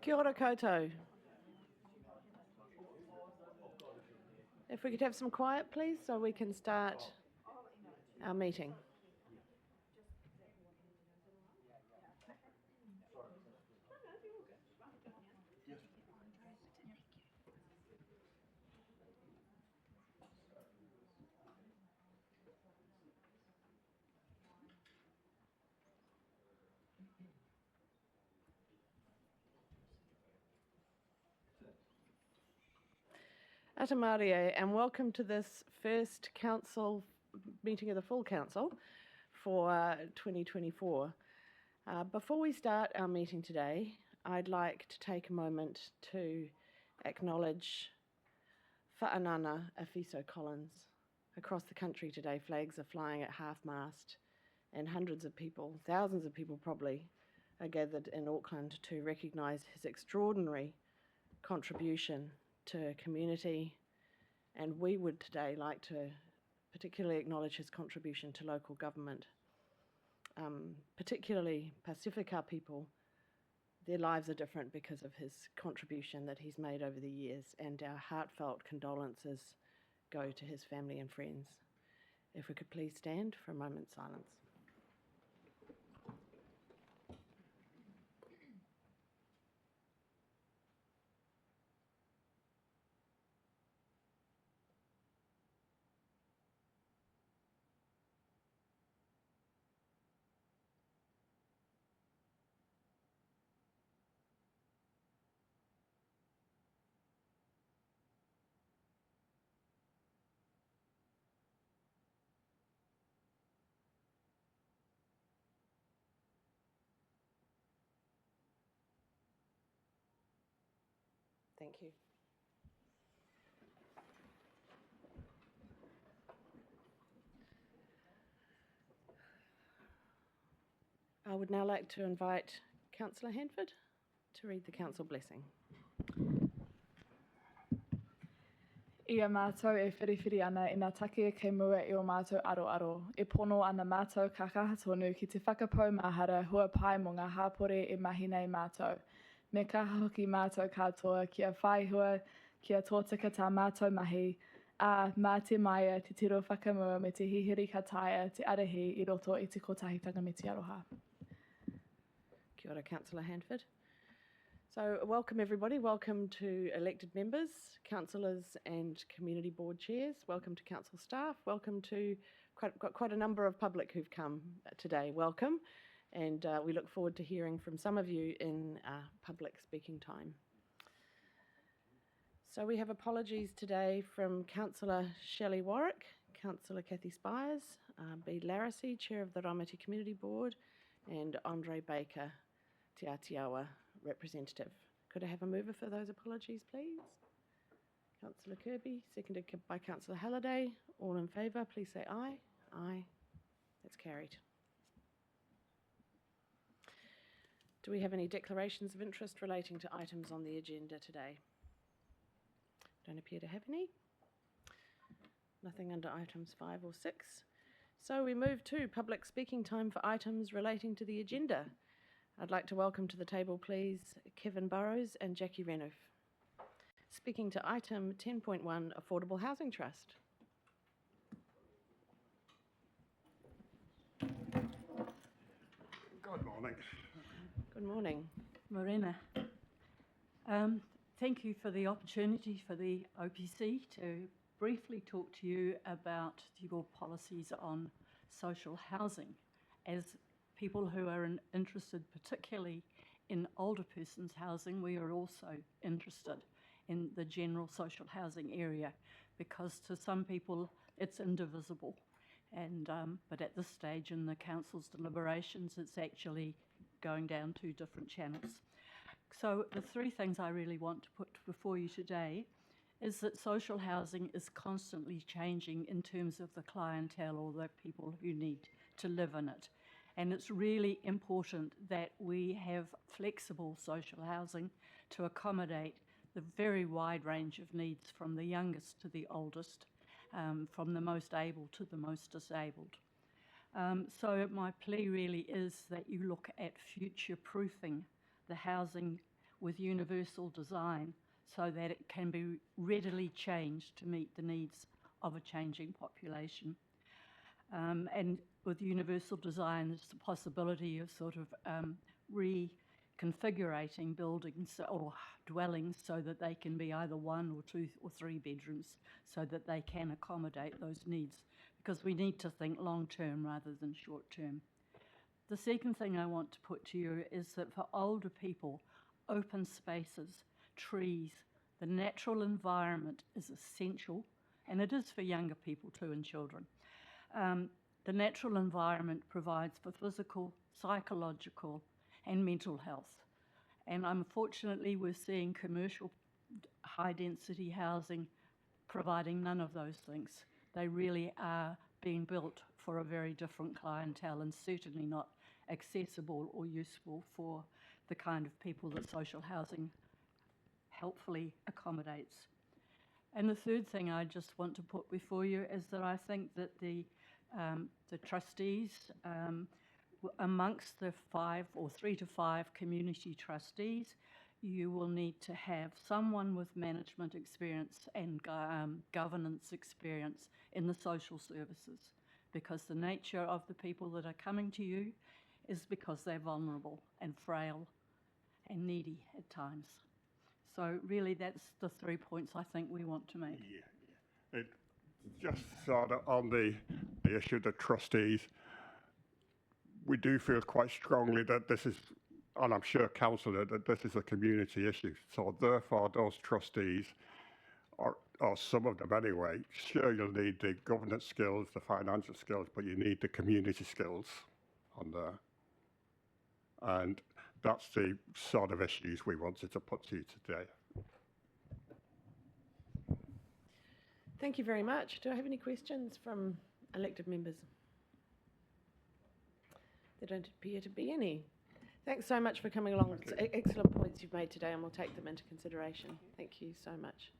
Kia ora koutou. If we could have some quiet, please, so we can start our meeting. Ata Mārie, and welcome to this first council meeting of the full council for 2024. Before we start our meeting today, I'd like to take a moment to acknowledge Whaanana Afiso Collins. Across the country today, flags are flying at half-mast, and hundreds of people, thousands of people probably, are gathered in Auckland to recognise his extraordinary contribution to community, and we would today like to particularly acknowledge his contribution to local government. Particularly Pasifika people, their lives are different because of his contribution that he's made over the years, and our heartfelt condolences go to his family and friends. If we could please stand for a moment's silence. Thank you. I would now like to invite Councillor Hanford to read the council blessing. Ia mātou e whiriwhiri ana i ngā take e kei mua i o mātou aro. E pono ana mātou ka kaha tonu ki te whakapau mahara hua pai mo ngā hāpore e mahi nei mātou. Me kaha hoki mātou katoa kia whai hua, kia tōtika tā mātou mahi, a mā te maia te tiro whakamua me te hihiri ka taia te arahi I roto I te kotahitanga me te aroha. Kia ora, Councillor Hanford. So welcome everybody, welcome to elected members, councillors and community board chairs, welcome to council staff, welcome to quite a number of public who've come today, welcome, and we look forward to hearing from some of you in public speaking time. So we have apologies today from Councillor Shelley Warwick, Councillor Kathy Spires, B. Larissy, Chair of the Ramati Community Board, and Andre Baker, Te Atiawa representative. Could I have a mover for those apologies, please? Councillor Kirby, seconded by Councillor Halliday. All in favour, please say aye. Aye. That's carried. Do we have any declarations of interest relating to items on the agenda today? Don't appear to have any. Nothing under items 5 or 6. So we move to public speaking time for items relating to the agenda. I'd like to welcome to the table, please, Kevin Burrows and Jackie Renouf. Speaking to item 10.1, Affordable Housing Trust. Good morning. Good morning. Morena. Thank you for the opportunity for the OPC to briefly talk to you about your policies on social housing. As people who are interested particularly in older persons housing, we are also interested in the general social housing area because to some people it's indivisible. And but at this stage in the council's deliberations, it's actually going down 2 different channels. So the 3 things I really want to put before you today is that social housing is constantly changing in terms of the clientele or the people who need to live in it. And it's really important that we have flexible social housing to accommodate the very wide range of needs from the youngest to the oldest, from the most able to the most disabled. So my plea really is that you look at future-proofing the housing with universal design so that it can be readily changed to meet the needs of a changing population. And with universal design, there's the possibility of sort of reconfigurating buildings or dwellings so that they can be either 1 or 2 or 3 bedrooms so that they can accommodate those needs, because we need to think long term rather than short term. The second thing I want to put to you is that for older people, open spaces, trees, the natural environment is essential, and it is for younger people too and children. The natural environment provides for physical, psychological, and mental health. And unfortunately, we're seeing commercial high-density housing providing none of those things. They really are being built for a very different clientele and certainly not accessible or useful for the kind of people that social housing helpfully accommodates. And the third thing I just want to put before you is that I think that the trustees, amongst the 5 or 3 to 5 community trustees, you will need to have someone with management experience and governance experience in the social services, because the nature of the people that are coming to you is because they're vulnerable and frail and needy at times. So really that's the 3 points I think we want to make. Yeah. It just sort of on the issue of the trustees, we do feel quite strongly that this is, and I'm sure councillor, that this is a community issue. So therefore those trustees, or some of them anyway, sure you'll need the governance skills, the financial skills, but you need the community skills on there. And that's the sort of issues we wanted to put to you today. Thank you very much. Do I have any questions from elected members? There don't appear to be any. Thanks so much for coming along. It's excellent points you've made today, and we'll take them into consideration. Thank you so much.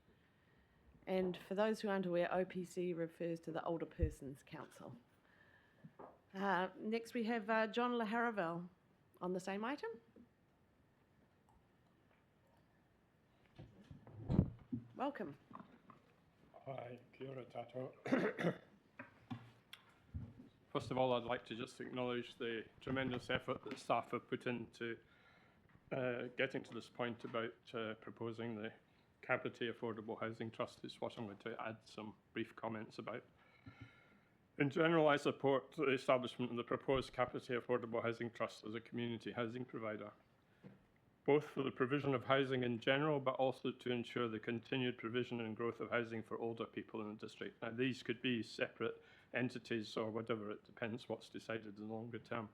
And for those who aren't aware, OPC refers to the Older Persons Council. Next we have John Laharavel on the same item. Welcome. Hi, kia ora tātou. First of all, I'd like to just acknowledge the tremendous effort that staff have put into getting to this point about proposing the Capity Affordable Housing Trust, is what I'm going to add some brief comments about. In general, I support the establishment of the proposed Capity Affordable Housing Trust as a community housing provider, both for the provision of housing in general, but also to ensure the continued provision and growth of housing for older people in the district. Now, these could be separate entities or whatever, it depends what's decided in the longer term.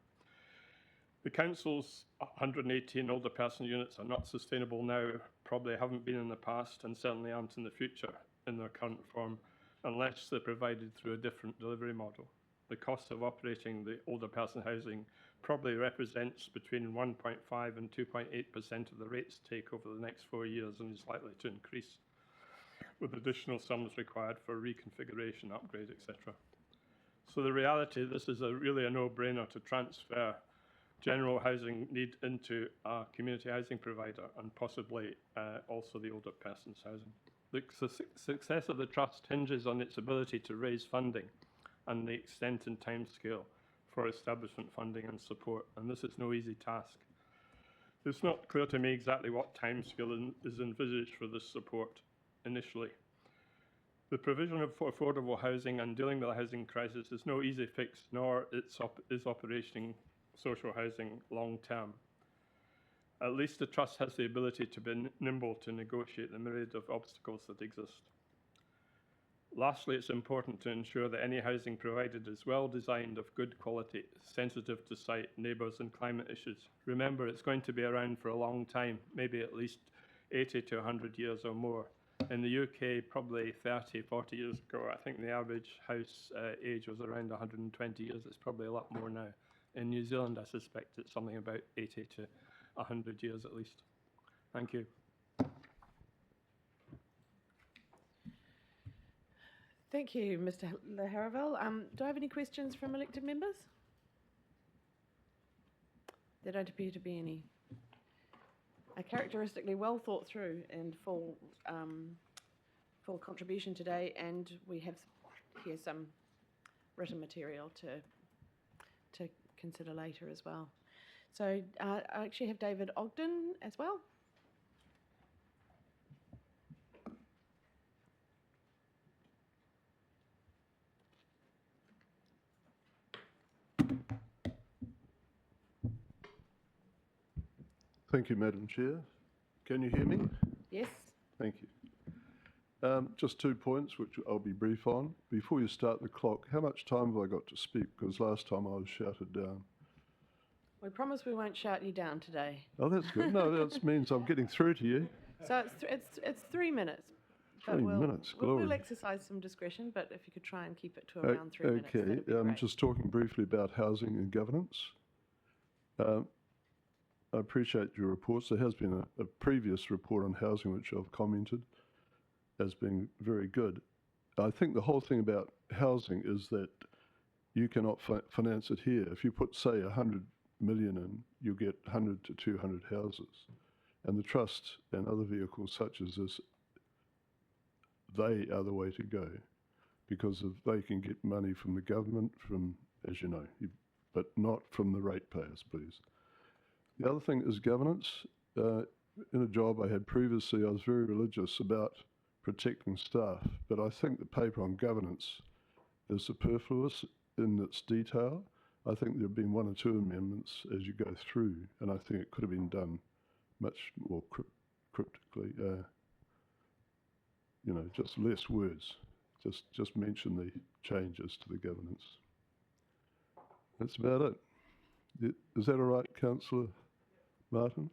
The council's 118 older person units are not sustainable now, probably haven't been in the past, and certainly aren't in the future in their current form, unless they're provided through a different delivery model. The cost of operating the older person housing probably represents between 1.5 and 2.8% of the rates take over the next 4 years, and is likely to increase with additional sums required for reconfiguration, upgrade, etc. So the reality, this is really a no-brainer to transfer general housing need into a community housing provider, and possibly also the older person's housing. The success of the trust hinges on its ability to raise funding and the extent and timescale for establishment funding and support, and this is no easy task. It's not clear to me exactly what timescale is envisaged for this support initially. The provision of affordable housing and dealing with the housing crisis is no easy fix, nor is operating social housing long term. At least the trust has the ability to be nimble to negotiate the myriad of obstacles that exist. Lastly, it's important to ensure that any housing provided is well designed, of good quality, sensitive to site, neighbours and climate issues. Remember, it's going to be around for a long time, maybe at least 80 to 100 years or more. In the UK, probably 30, 40 years ago, I think the average house age was around 120 years. It's probably a lot more now. In New Zealand, I suspect it's something about 80 to 100 years at least. Thank you. Thank you, Mr. Laharavel. Do I have any questions from elected members? There don't appear to be any. a characteristically well thought through and full contribution today, and we have here some written material to consider later as well. So I actually have David Ogden as well. Thank you, Madam Chair. Can you hear me? Yes. Thank you. Just 2 points, which I'll be brief on. Before you start the clock, how much time have I got to speak? Because last time I was shouted down. We promise we won't shout you down today. Oh, that's good. No, that means I'm getting through to you. So it's 3 minutes. But 3 minutes, we'll glory. exercise some discretion, but if you could try and keep it to around 3 minutes, Okay, that'd be I'm great. just talking briefly about housing and governance. I appreciate your reports. There has been a previous report on housing which I've commented as being very good. I think the whole thing about housing is that you cannot finance it here. If you put, say, 100 million in, you get 100 to 200 houses. And the trust and other vehicles such as this, they are the way to go, because they can get money from the government, from, as you know, but not from the ratepayers, please. The other thing is governance. In a job I had previously, I was very religious about protecting staff, but I think the paper on governance is superfluous in its detail. I think there have been 1 or 2 amendments as you go through, and I think it could have been done much more cryptically. You know, just less words. Just mention the changes to the governance. That's about it. Is that all right, Councillor Martin?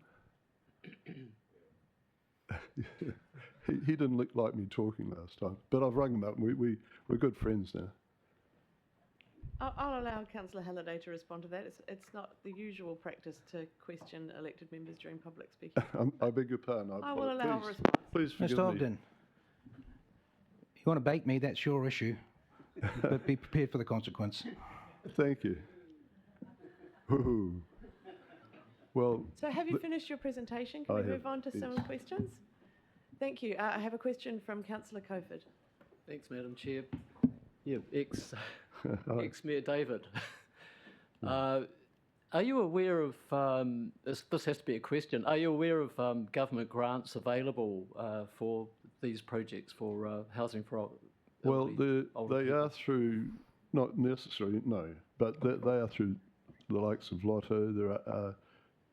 he didn't like me talking last time, but I've rung him up. And we're good friends now. I'll allow Councillor Halliday to respond to that. It's not the usual practice to question elected members during public speaking. I beg your pardon. I will allow a response. Please forgive Mr. me. Ogden, you want to bait me, that's your issue. But be prepared for the consequence. Thank you. Ooh. Well, So have you finished your presentation? Can I we have, move on to some yes. questions? Thank you. I have a question from Councillor Coford. Thanks, Madam Chair. Yeah, ex-Mayor David. Are you aware of, this has to be a question, are you aware of government grants available for these projects for housing for well, older they people? are through, not necessarily, no, but they are through the likes of Lotto. There are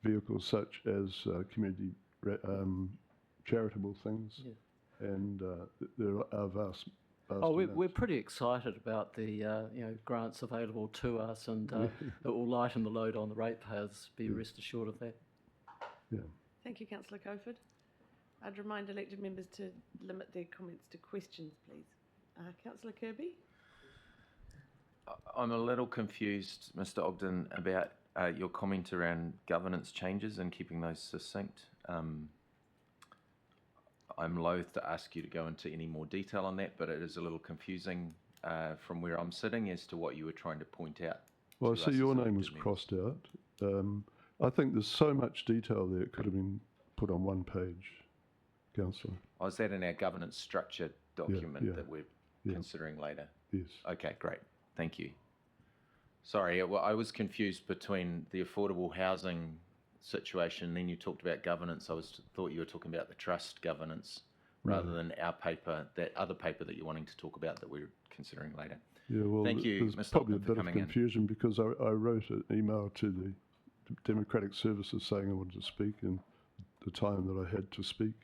vehicles such as community charitable things, Yeah. and there are vast Oh, we're amounts. pretty excited about the grants available to us, and it will lighten the load on the ratepayers. Be rest assured of that. Yeah. Thank you, Councillor Coford. I'd remind elected members to limit their comments to questions, please. Councillor Kirby? I'm a little confused, Mr. Ogden, about your comment around governance changes and keeping those succinct. I'm loath to ask you to go into any more detail on that, but it is a little confusing from where I'm sitting as to what you were trying to point out. Well, I to see us your as name was elected members. crossed out. I think there's so much detail there, it could have been put on 1 page, Councillor. Oh, is that in our governance structure document yeah, that we're yeah. considering later? Yes. Okay, great. Thank you. Sorry, well, I was confused between the affordable housing situation, then you talked about governance. Thought you were talking about the trust governance rather than our paper, that other paper that you're wanting to talk about that we're considering later. Yeah, well, Thank you, there's Mr. probably a Ogden, for bit of coming in. confusion because I wrote an email to the Democratic Services saying I wanted to speak and the time that I had to speak.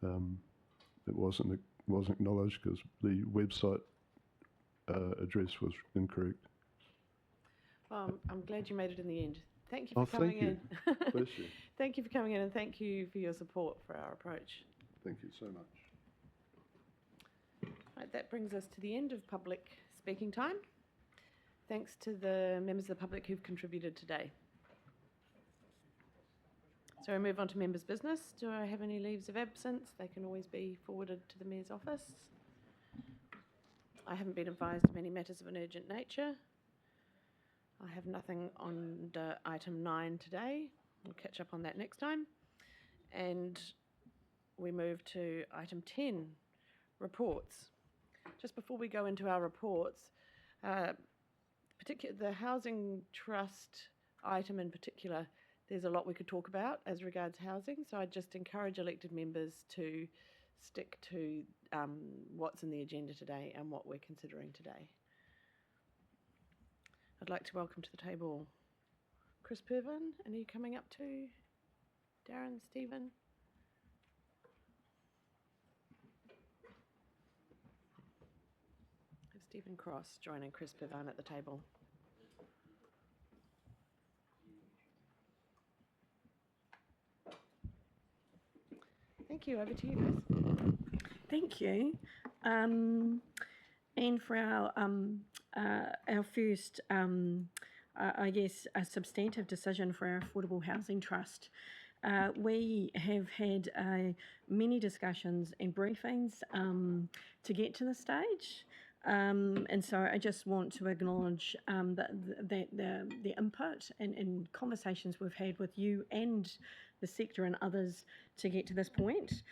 It wasn't acknowledged because the website address was incorrect. Well, I'm glad you made it in the end. Thank you Oh, for coming thank you. in. Bless you. Thank you for coming in, and thank you for your support for our approach. Thank you so much. Right, that brings us to the end of public speaking time. Thanks to the members of the public who've contributed today. So we move on to members' business. Do I have any leaves of absence? They can always be forwarded to the Mayor's office. I haven't been advised of any matters of an urgent nature. I have nothing on item 9 today. We'll catch up on that next time. And we move to item 10, reports. Just before we go into our reports, the housing trust item in particular, there's a lot we could talk about as regards housing, so I just encourage elected members to stick to what's in the agenda today and what we're considering today. I'd like to welcome to the table Chris Pervin, and are you coming up too? Darren, Stephen? Have Stephen Cross joining Chris Pervin at the table. Thank you. Over to you, Chris. Thank you. And for our first, I guess, a substantive decision for our Affordable Housing Trust, we have had many discussions and briefings to get to this stage. And so I just want to acknowledge the input and conversations we've had with you and the sector and others to get to this point.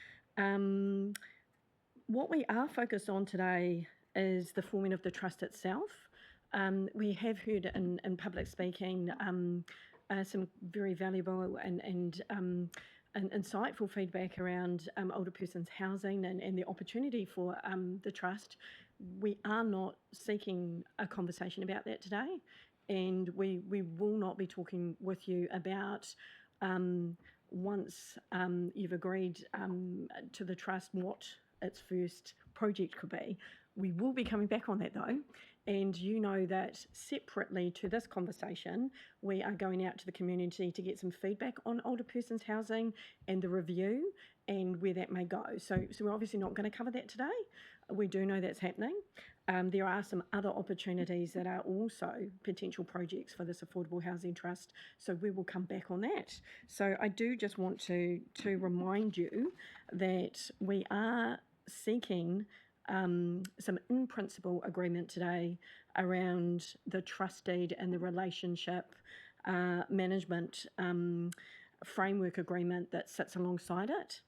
What we are focused on today is the forming of the trust itself. We have heard in public speaking some very valuable and insightful feedback around older persons housing and the opportunity for the trust. We are not seeking a conversation about that today, and we will not be talking with you about once you've agreed to the trust what its first project could be. We will be coming back on that though, and you know that separately to this conversation, we are going out to the community to get some feedback on older persons housing and the review and where that may go. So we're obviously not going to cover that today. We do know that's happening. There are some other opportunities that are also potential projects for this Affordable Housing Trust, so we will come back on that. So I do just want to remind you that we are seeking some in-principle agreement today around the trust deed and the relationship management framework agreement that sits alongside it.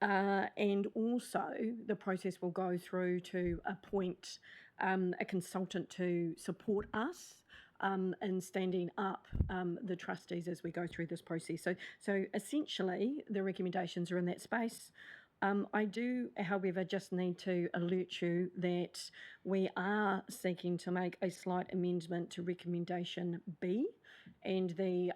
And also the process will go through to appoint a consultant to support us in standing up the trustees as we go through this process. So essentially the recommendations are in that space. I do, however, just need to alert you that we are seeking to make a slight amendment to recommendation B, and the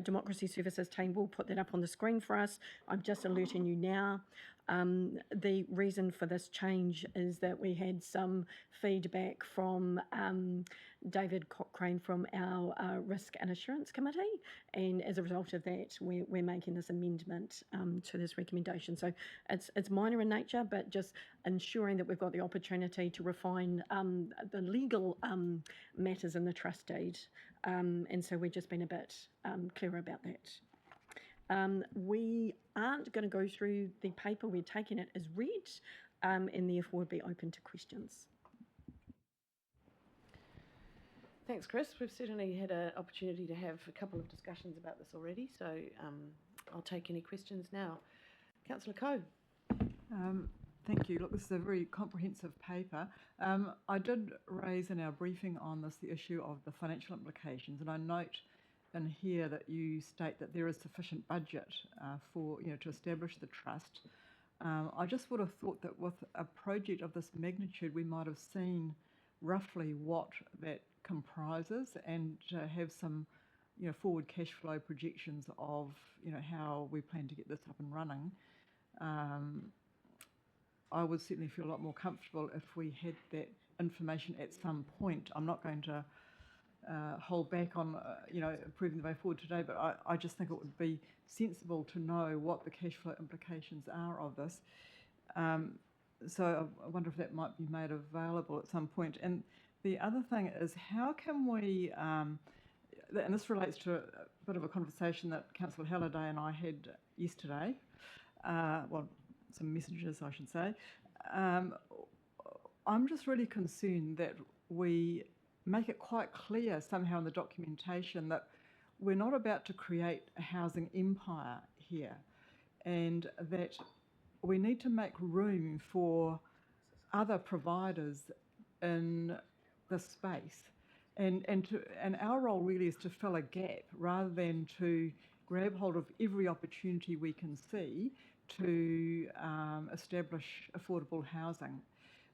Democracy Services team will put that up on the screen for us. I'm just alerting you now. The reason for this change is that we had some feedback from David Cochrane from our Risk and Assurance Committee, and as a result of that, we're making this amendment to this recommendation. So it's minor in nature, but just ensuring that we've got the opportunity to refine the legal matters in the trust deed, and so we've just been a bit clearer about that. We aren't going to go through the paper. We're taking it as read, and therefore be open to questions. Thanks, Chris. We've certainly had an opportunity to have a couple of discussions about this already, so I'll take any questions now. Councillor Coe. Thank you. Look, this is a very comprehensive paper. I did raise in our briefing on this the issue of the financial implications, and I note in here that you state that there is sufficient budget for to establish the trust. I just would have thought that with a project of this magnitude, we might have seen roughly what that comprises and have some forward cash flow projections of how we plan to get this up and running. I would certainly feel a lot more comfortable if we had that information at some point. I'm not going to hold back on approving the way forward today, but I just think it would be sensible to know what the cash flow implications are of this. So I wonder if that might be made available at some point. And the other thing is, how can we, and this relates to a bit of a conversation that Councillor Halliday and I had yesterday, well, some messages I should say. I'm just really concerned that we make it quite clear somehow in the documentation that we're not about to create a housing empire here, and that we need to make room for other providers in the space. And our role really is to fill a gap rather than to grab hold of every opportunity we can see to establish affordable housing.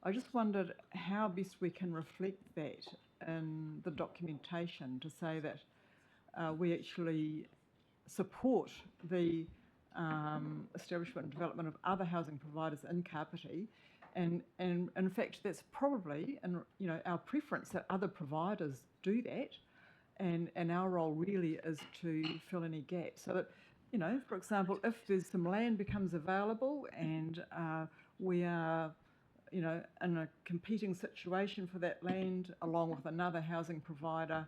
I just wondered how best we can reflect that in the documentation to say that we actually support the establishment and development of other housing providers in Kapiti, and in fact that's probably our preference that other providers do that, and our role really is to fill any gaps so that, for example, if there's some land becomes available and we are in a competing situation for that land along with another housing provider,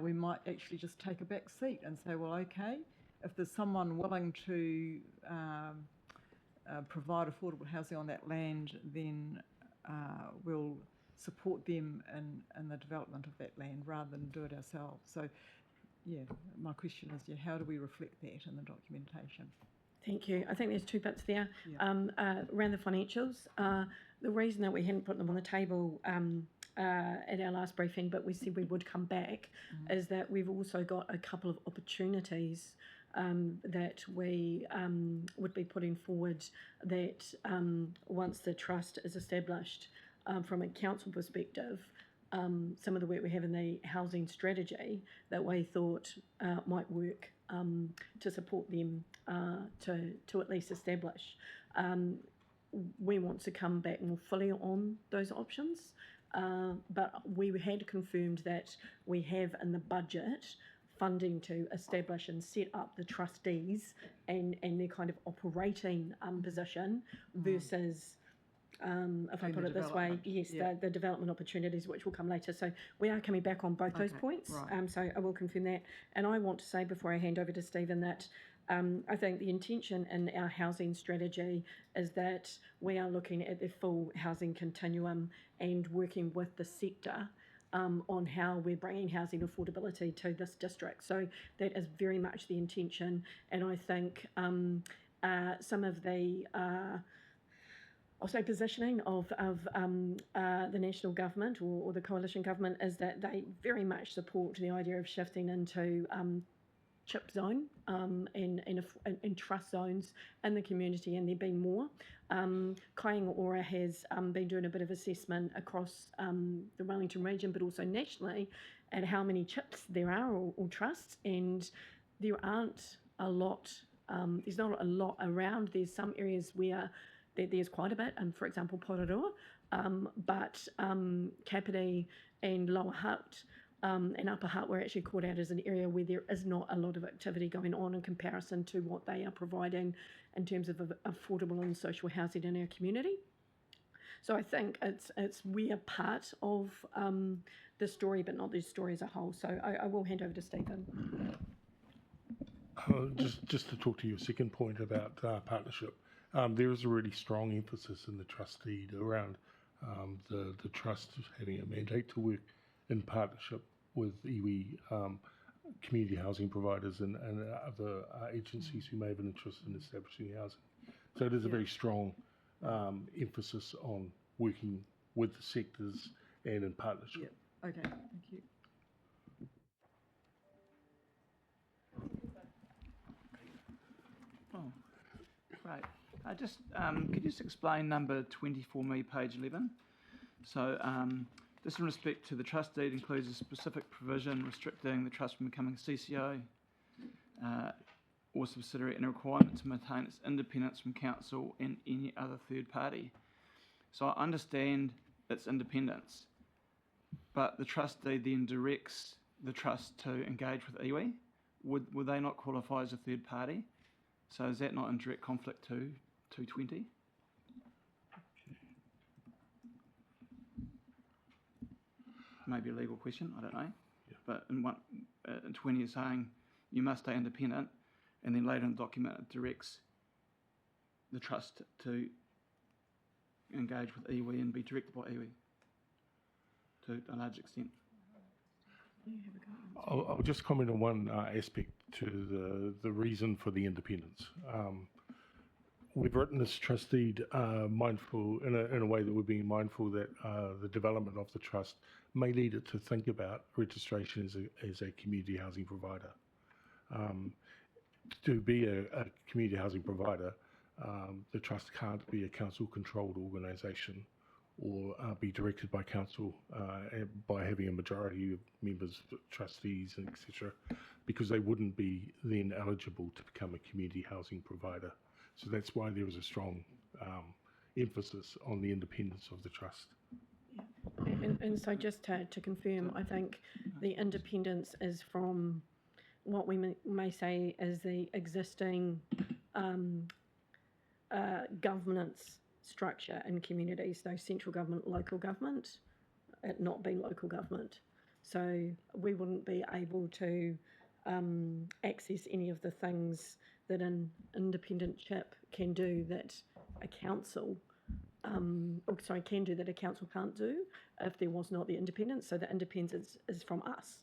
we might actually just take a back seat and say, well, okay, if there's someone willing to provide affordable housing on that land, then we'll support them in the development of that land rather than do it ourselves. So, yeah, my question is, how do we reflect that in the documentation? Thank you. I think there's two bits there. Yeah. Around the financials, the reason that we hadn't put them on the table at our last briefing, but we said we would come back, is that we've also got a couple of opportunities that we would be putting forward that once the trust is established, from a council perspective, some of the work we have in the housing strategy that we thought might work to support them to at least establish. We want to come back more fully on those options, but we had confirmed that we have in the budget funding to establish and set up the trustees and their kind of operating position versus, if I put it this way, yes, the development opportunities, which will come later. So we are coming back on both those points. Right. So I will confirm that. And I want to say before I hand over to Stephen that I think the intention in our housing strategy is that we are looking at the full housing continuum and working with the sector on how we're bringing housing affordability to this district. So that is very much the intention. And I think some of the I'll say positioning of the national government or the coalition government is that they very much support the idea of shifting into chip zone and trust zones in the community, and there being more. Kāinga Ora has been doing a bit of assessment across the Wellington region, but also nationally, at how many chips there are or trusts, and there aren't a lot. There's not a lot around. There's some areas where there's quite a bit, for example, Pororoa, but Kapiti and Lower Hutt and Upper Hutt were actually called out as an area where there is not a lot of activity going on in comparison to what they are providing in terms of affordable and social housing in our community. So I think we are part of the story, but not the story as a whole. So I will hand over to Stephen. Just to talk to your second point about partnership. There is a really strong emphasis in the trust deed around the trust having a mandate to work in partnership with iwi community housing providers and other agencies who may have an interest in establishing housing. So it is a very strong emphasis on working with the sectors and in partnership. Yeah. Okay, thank you. Oh, great. Could you just explain number 24 me, page 11? So this in respect to the trust deed includes a specific provision restricting the trust from becoming CCO or subsidiary and a requirement to maintain its independence from council and any other third party. So I understand its independence, but the trust deed then directs the trust to engage with iwi. Would they not qualify as a third party? So is that not in direct conflict to 220? Maybe a legal question, I don't know. Yeah. But in 20 is saying you must stay independent, and then later in the document it directs the trust to engage with iwi and be directed by iwi to a large extent. I'll just comment on one aspect to the reason for the independence. We've written this trust deed mindful in a way that we're being mindful that the development of the trust may lead it to think about registration as a community housing provider. To be a community housing provider, the trust can't be a council-controlled organisation or be directed by council by having a majority of members, trustees, and etc., because they wouldn't be then eligible to become a community housing provider. So that's why there is a strong emphasis on the independence of the trust. And so just to confirm, I think the independence is from what we may say is the existing governance structure in communities, so central government, local government, it not being local government. So we wouldn't be able to access any of the things that an independent chip can do that a council, can do that a council can't do if there was not the independence. So the independence is from us.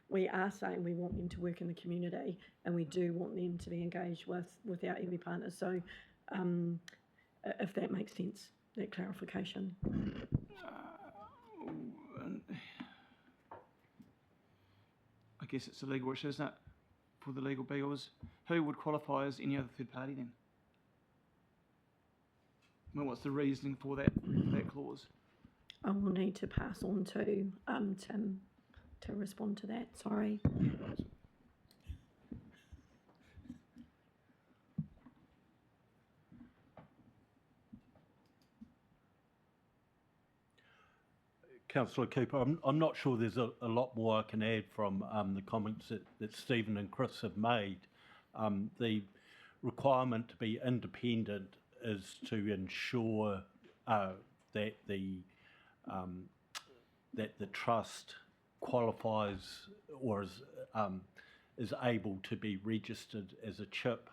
We are saying we want them to work in the community and we do want them to be engaged with our iwi partners. So if that makes sense, that clarification. I guess it's a legal issue, isn't it, for the legal beagles? Who would qualify as any other third party then? I mean, what's the reasoning for that clause? I will need to pass on to Tim to respond to that. Sorry. Councillor Cooper, I'm not sure there's a lot more I can add from the comments that Stephen and Chris have made. The requirement to be independent is to ensure that the trust qualifies or is able to be registered as a CHIP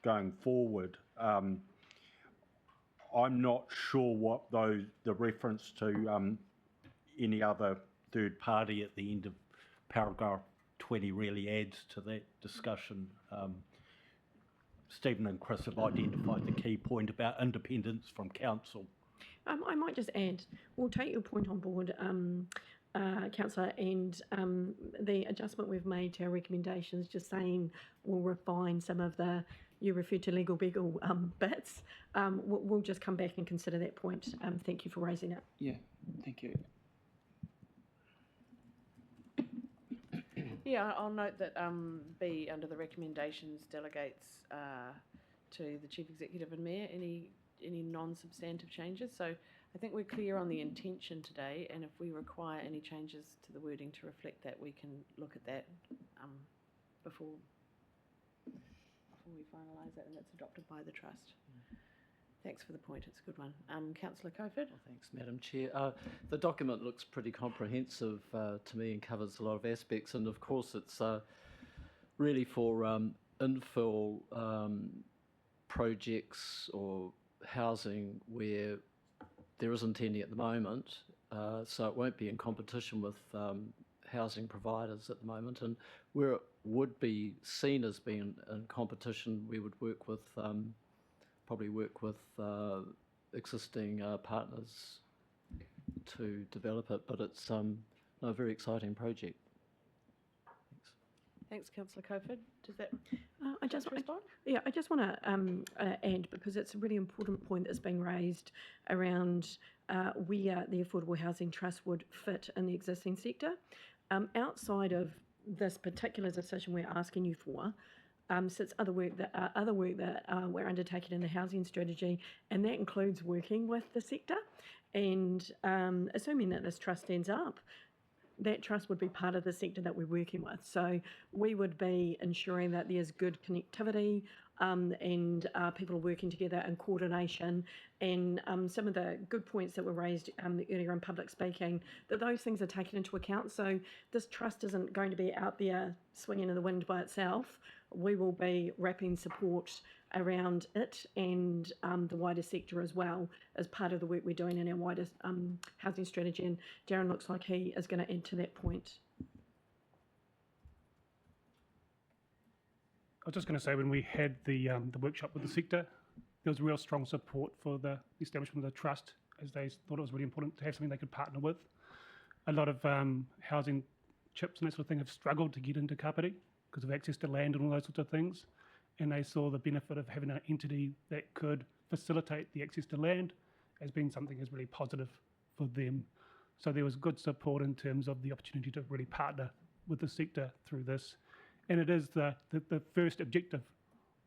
going forward. I'm not sure what the reference to any other third party at the end of paragraph 20 really adds to that discussion. Stephen and Chris have identified the key point about independence from council. I might just add, we'll take your point on board, Councillor, and the adjustment we've made to our recommendations, just saying we'll refine some of the, you referred to legal beagle bits, we'll just come back and consider that point. Thank you for raising it. Yeah, thank you. Yeah, I'll note that B, under the recommendations, delegates to the Chief Executive and Mayor any non-substantive changes. So I think we're clear on the intention today, and if we require any changes to the wording to reflect that, we can look at that before we finalise it and it's adopted by the Trust. Thanks for the point, it's a good one. Councillor Cofford? Well, thanks, Madam Chair. The document looks pretty comprehensive to me and covers a lot of aspects, and of course it's really for infill projects or housing where there isn't any at the moment, so it won't be in competition with housing providers at the moment, and where it would be seen as being in competition, we would work with probably work with existing partners to develop it, but it's a very exciting project. Thanks, Councillor Cofford. Does that I just respond? Yeah, I just want to add, because it's a really important point that's being raised around where the Affordable Housing Trust would fit in the existing sector. Outside of this particular decision we're asking you for, sits other work that we're undertaking in the housing strategy, and that includes working with the sector. And assuming that this trust stands up, that trust would be part of the sector that we're working with. So we would be ensuring that there's good connectivity and people are working together in coordination, and some of the good points that were raised earlier in public speaking, that those things are taken into account. So this trust isn't going to be out there swinging in the wind by itself. We will be wrapping support around it and the wider sector as well as part of the work we're doing in our wider housing strategy. And Darren looks like he is going to add to that point. was just going to say, when we had the workshop with the sector, there was real strong support for the establishment of the trust, as they thought it was really important to have something they could partner with. A lot of housing chips and that sort of thing have struggled to get into Kapiti because of access to land and all those sorts of things, and they saw the benefit of having an entity that could facilitate the access to land as being something that's really positive for them. So there was good support in terms of the opportunity to really partner with the sector through this. And it is the first objective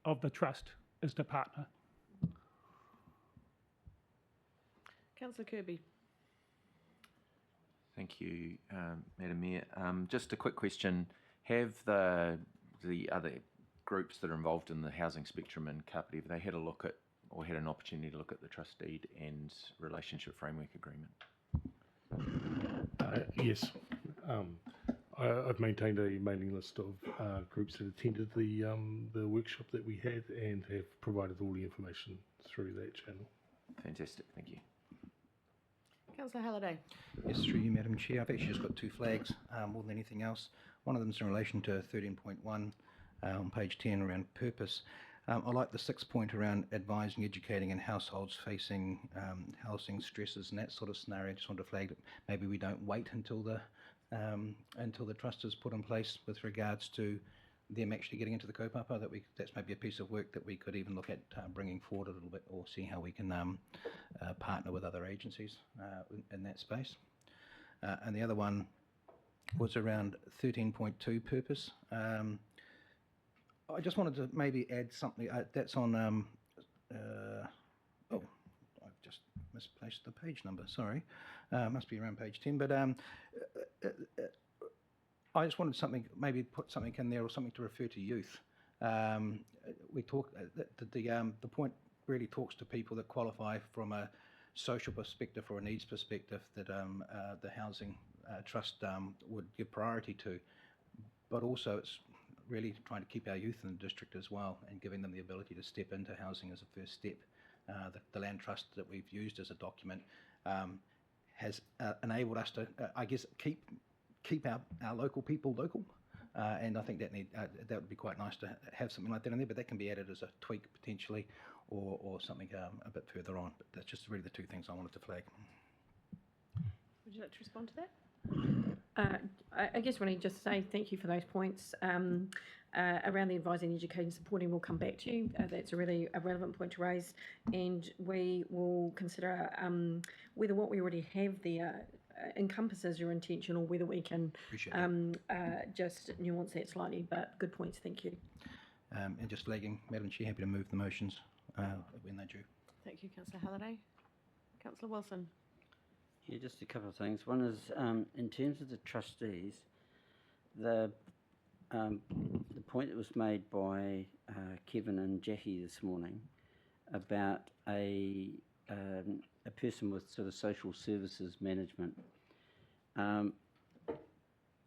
of the trust is to partner. Councillor Kirby. Thank you, Madam Mayor. Just a quick question. Have the other groups that are involved in the housing spectrum in Kapiti, have they had a look at or had an opportunity to look at the trust deed and relationship framework agreement? Yes. I've maintained a mailing list of groups that attended the workshop that we had and have provided all the information through that channel. Fantastic, thank you. Councillor Halliday. Yes, through you, Madam Chair. I've actually just got two flags more than anything else. One of them is in relation to 13.1 on page 10 around purpose. I like the 6th point around advising, educating and households facing housing stresses and that sort of scenario. I just want to flag that maybe we don't wait until the trust is put in place with regards to them actually getting into the kaupapa. That's maybe a piece of work that we could even look at bringing forward a little bit, or see how we can partner with other agencies in that space. And the other one was around 13.2 purpose. I just wanted to maybe add something that's on. Oh, I've just misplaced the page number. Sorry, must be around page 10. But I just wanted something, maybe put something in there or something to refer to youth. We talk the point really talks to people that qualify from a social perspective or a needs perspective that the housing trust would give priority to, but also it's really trying to keep our youth in the district as well and giving them the ability to step into housing as a first step. The land trust that we've used as a document has enabled us to, I guess, keep our local people local, and I think that would be quite nice to have something like that in there, but that can be added as a tweak potentially, or something a bit further on. But that's just really the two things I wanted to flag. Would you like to respond to that? I guess when I just say thank you for those points around the advising, educating, supporting, we'll come back to you. That's a really relevant point to raise, and we will consider whether what we already have there encompasses your intention, or whether we can just nuance that slightly. But good points, thank you. And just flagging, Madam Chair, happy to move the motions when they're due. Thank you, Councillor Halliday. Councillor Wilson. Yeah, just a couple of things. One is in terms of the trustees, the point that was made by Kevin and Jackie this morning about a person with sort of social services management, and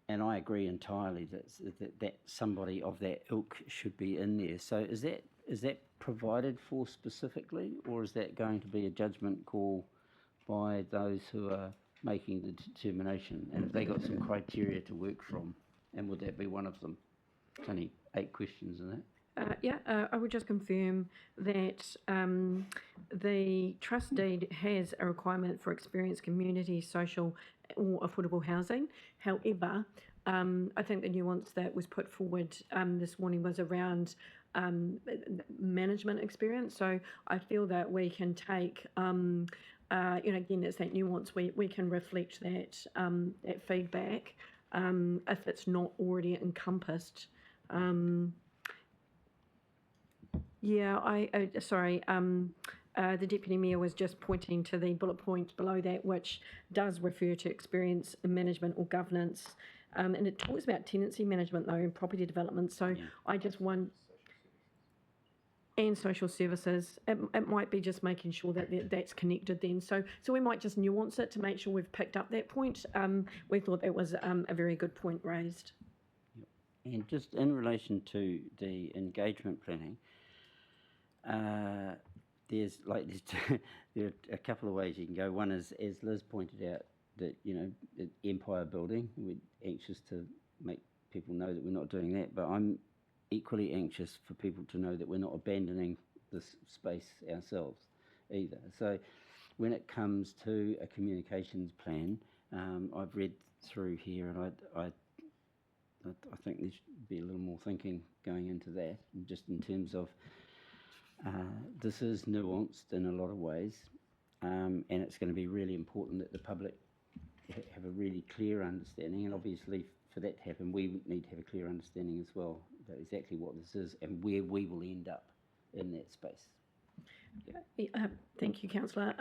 I agree entirely that somebody of that ilk should be in there. So is that provided for specifically, or is that going to be a judgment call by those who are making the determination, and have they got some criteria to work from, and would that be one of them? It's only 8 questions in that. I would just confirm that the trust deed has a requirement for experienced community, social or affordable housing. However, I think the nuance that was put forward this morning was around management experience. So I feel that we can take again, it's that nuance. We can reflect that that feedback if it's not already encompassed. Sorry. The Deputy Mayor was just pointing to the bullet point below that, which does refer to experience in management or governance, and it talks about tenancy management though and property development. So I just want. And social services, it might be just making sure that that's connected then. So we might just nuance it to make sure we've picked up that point. We thought that was a very good point raised. And just in relation to the engagement planning, there are a couple of ways you can go. One is, as Liz pointed out, that Empire Building, we're anxious to make people know that we're not doing that, but I'm equally anxious for people to know that we're not abandoning this space ourselves either. So when it comes to a communications plan, I've read through here, and I think there should be a little more thinking going into that, just in terms of this is nuanced in a lot of ways, and it's going to be really important that the public have a really clear understanding, and obviously for that to happen, we need to have a clear understanding as well about exactly what this is and where we will end up in that space. Thank you, Councillor.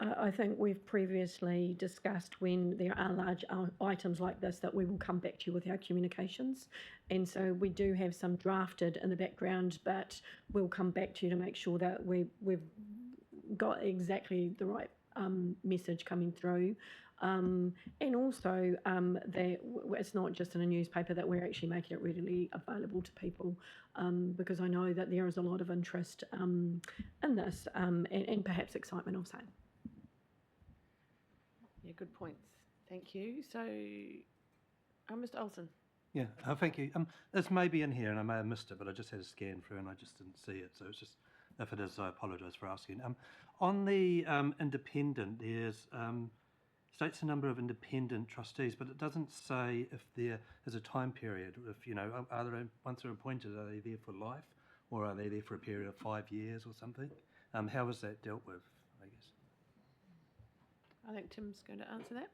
I think we've previously discussed when there are large items like this that we will come back to you with our communications. And so we do have some drafted in the background, but we'll come back to you to make sure that we've got exactly the right message coming through. And also that it's not just in a newspaper, that we're actually making it readily available to people, because I know that there is a lot of interest in this and perhaps excitement also. Yeah, good points. Thank you. So, Mr. Olsen. Yeah, thank you. This may be in here and I may have missed it, but I just had a scan through and I just didn't see it. So it's just, if it is, I apologise for asking. On the independent, there's states the number of independent trustees, but it doesn't say if there is a time period. If, you know, are they, once they're appointed, are they there for life, or are they there for a period of 5 years or something? How is that dealt with, I guess? I think Tim's going to answer that.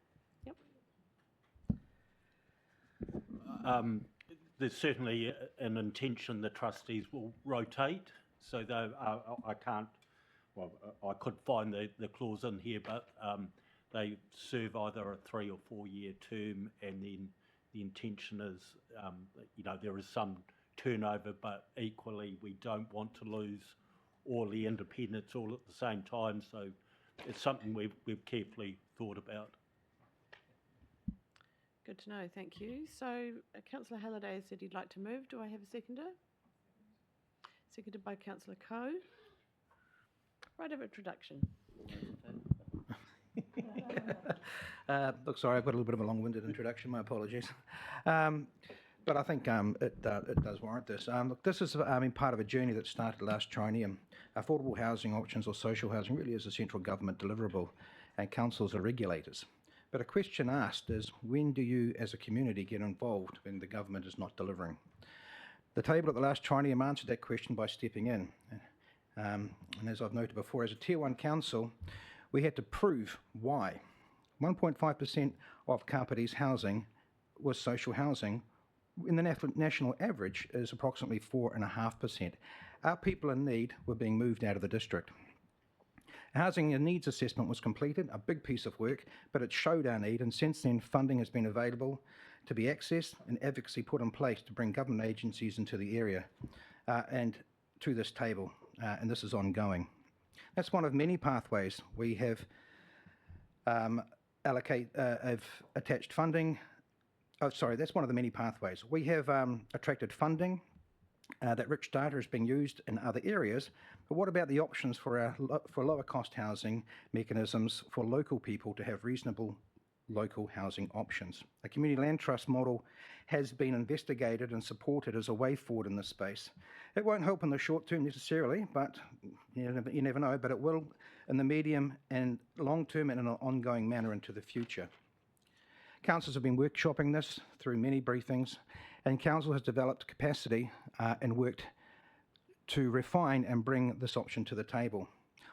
Yep. There's certainly an intention the trustees will rotate, so though I can't, well, I could find the clause in here, but they serve either a 3 or 4 year term, and then the intention is, you know, there is some turnover, but equally we don't want to lose all the independents all at the same time, so it's something we've carefully thought about. Good to know, thank you. So Councillor Halliday said he'd like to move. Do I have a seconder? Seconded by Councillor Coe. Right of introduction. Look, sorry, I've got a little bit of a long-winded introduction, my apologies. But I think it does warrant this. Look, this is part of a journey that started last triennium. Affordable housing options, or social housing, really is a central government deliverable, and councils are regulators. But a question asked is, when do you as a community get involved when the government is not delivering? The table at the last triennium answered that question by stepping in. And as I've noted before, as a Tier 1 council, we had to prove why. 1.5% of Kapiti's housing was social housing, when the national average is approximately 4.5%. Our people in need were being moved out of the district. A housing and needs assessment was completed, a big piece of work, but it showed our need, and since then funding has been available to be accessed and advocacy put in place to bring government agencies into the area and to this table, and this is ongoing. That's one of many pathways. We have attached funding. Oh, sorry, that's one of the many pathways. We have attracted funding. That rich data is being used in other areas, but what about the options for lower cost housing mechanisms for local people to have reasonable local housing options? A community land trust model has been investigated and supported as a way forward in this space. It won't help in the short term necessarily, but you never know, but it will in the medium and long term and in an ongoing manner into the future. Councils have been workshopping this through many briefings, and Council has developed capacity and worked to refine and bring this option to the table.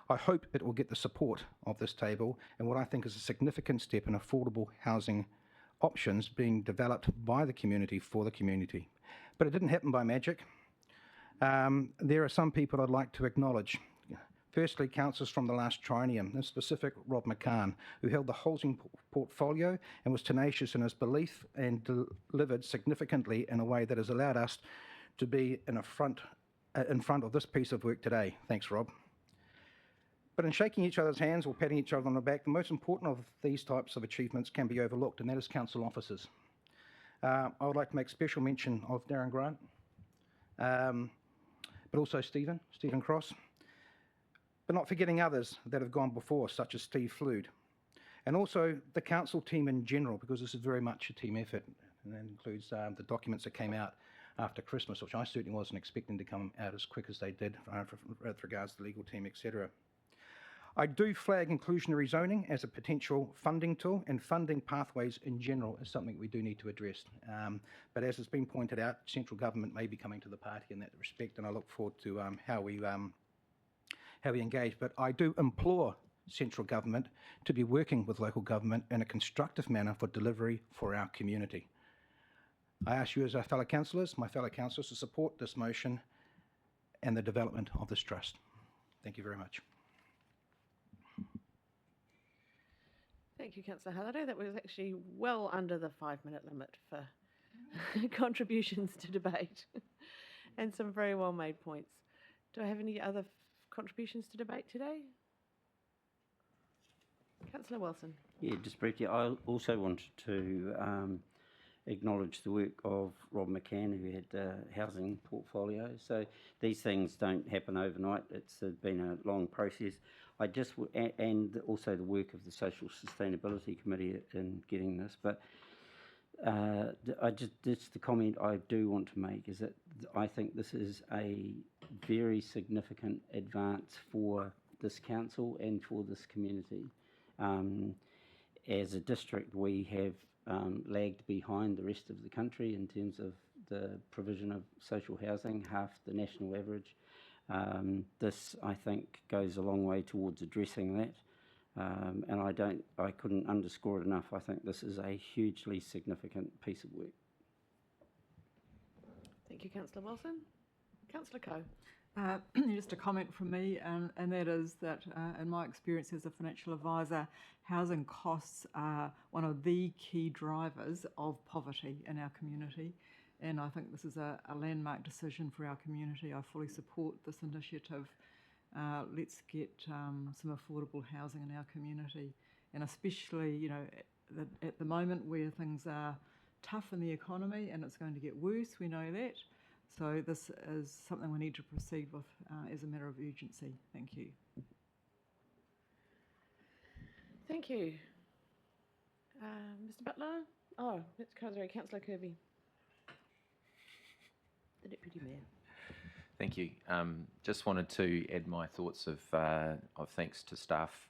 I hope it will get the support of this table and what I think is a significant step in affordable housing options being developed by the community for the community. But it didn't happen by magic. There are some people I'd like to acknowledge. Firstly, councillors from the last triennium, in specific Rob McCann, who held the housing portfolio and was tenacious in his belief and delivered significantly in a way that has allowed us to be in front of this piece of work today. Thanks, Rob. But in shaking each other's hands or patting each other on the back, the most important of these types of achievements can be overlooked, and that is council officers. I would like to make special mention of Darren Grant, but also Stephen Cross, but not forgetting others that have gone before, such as Steve Flood, and also the council team in general, because this is very much a team effort, and that includes the documents that came out after Christmas, which I certainly wasn't expecting to come out as quick as they did with regards to the legal team, etc. I do flag inclusionary zoning as a potential funding tool, and funding pathways in general is something we do need to address. But as has been pointed out, central government may be coming to the party in that respect, and I look forward to how we engage. But I do implore central government to be working with local government in a constructive manner for delivery for our community. I ask you as our fellow councillors, my fellow councillors, to support this motion and the development of this trust. Thank you very much. Thank you, Councillor Halliday. That was actually well under the 5-minute limit for contributions to debate and some very well made points. Do I have any other contributions to debate today? Councillor Wilson. Yeah, just briefly, I also wanted to acknowledge the work of Rob McCann, who had the housing portfolio. So these things don't happen overnight. It's been a long process. And also the work of the Social Sustainability Committee in getting this. But just the comment I do want to make is that I think this is a very significant advance for this council and for this community. As a district, we have lagged behind the rest of the country in terms of the provision of social housing, half the national average. This, I think, goes a long way towards addressing that, and I couldn't underscore it enough. I think this is a hugely significant piece of work. Thank you, Councillor Wilson. Councillor Coe. Just a comment from me, and that is that in my experience as a financial advisor, housing costs are one of the key drivers of poverty in our community. And I think this is a landmark decision for our community. I fully support this initiative. Let's get some affordable housing in our community. And especially, you know, at the moment where things are tough in the economy and it's going to get worse, we know that. So this is something we need to proceed with as a matter of urgency. Thank you. Thank you. Mr. Butler? Oh, let's Councillor Kirby. The Deputy Mayor. Thank you. Just wanted to add my thoughts of thanks to staff.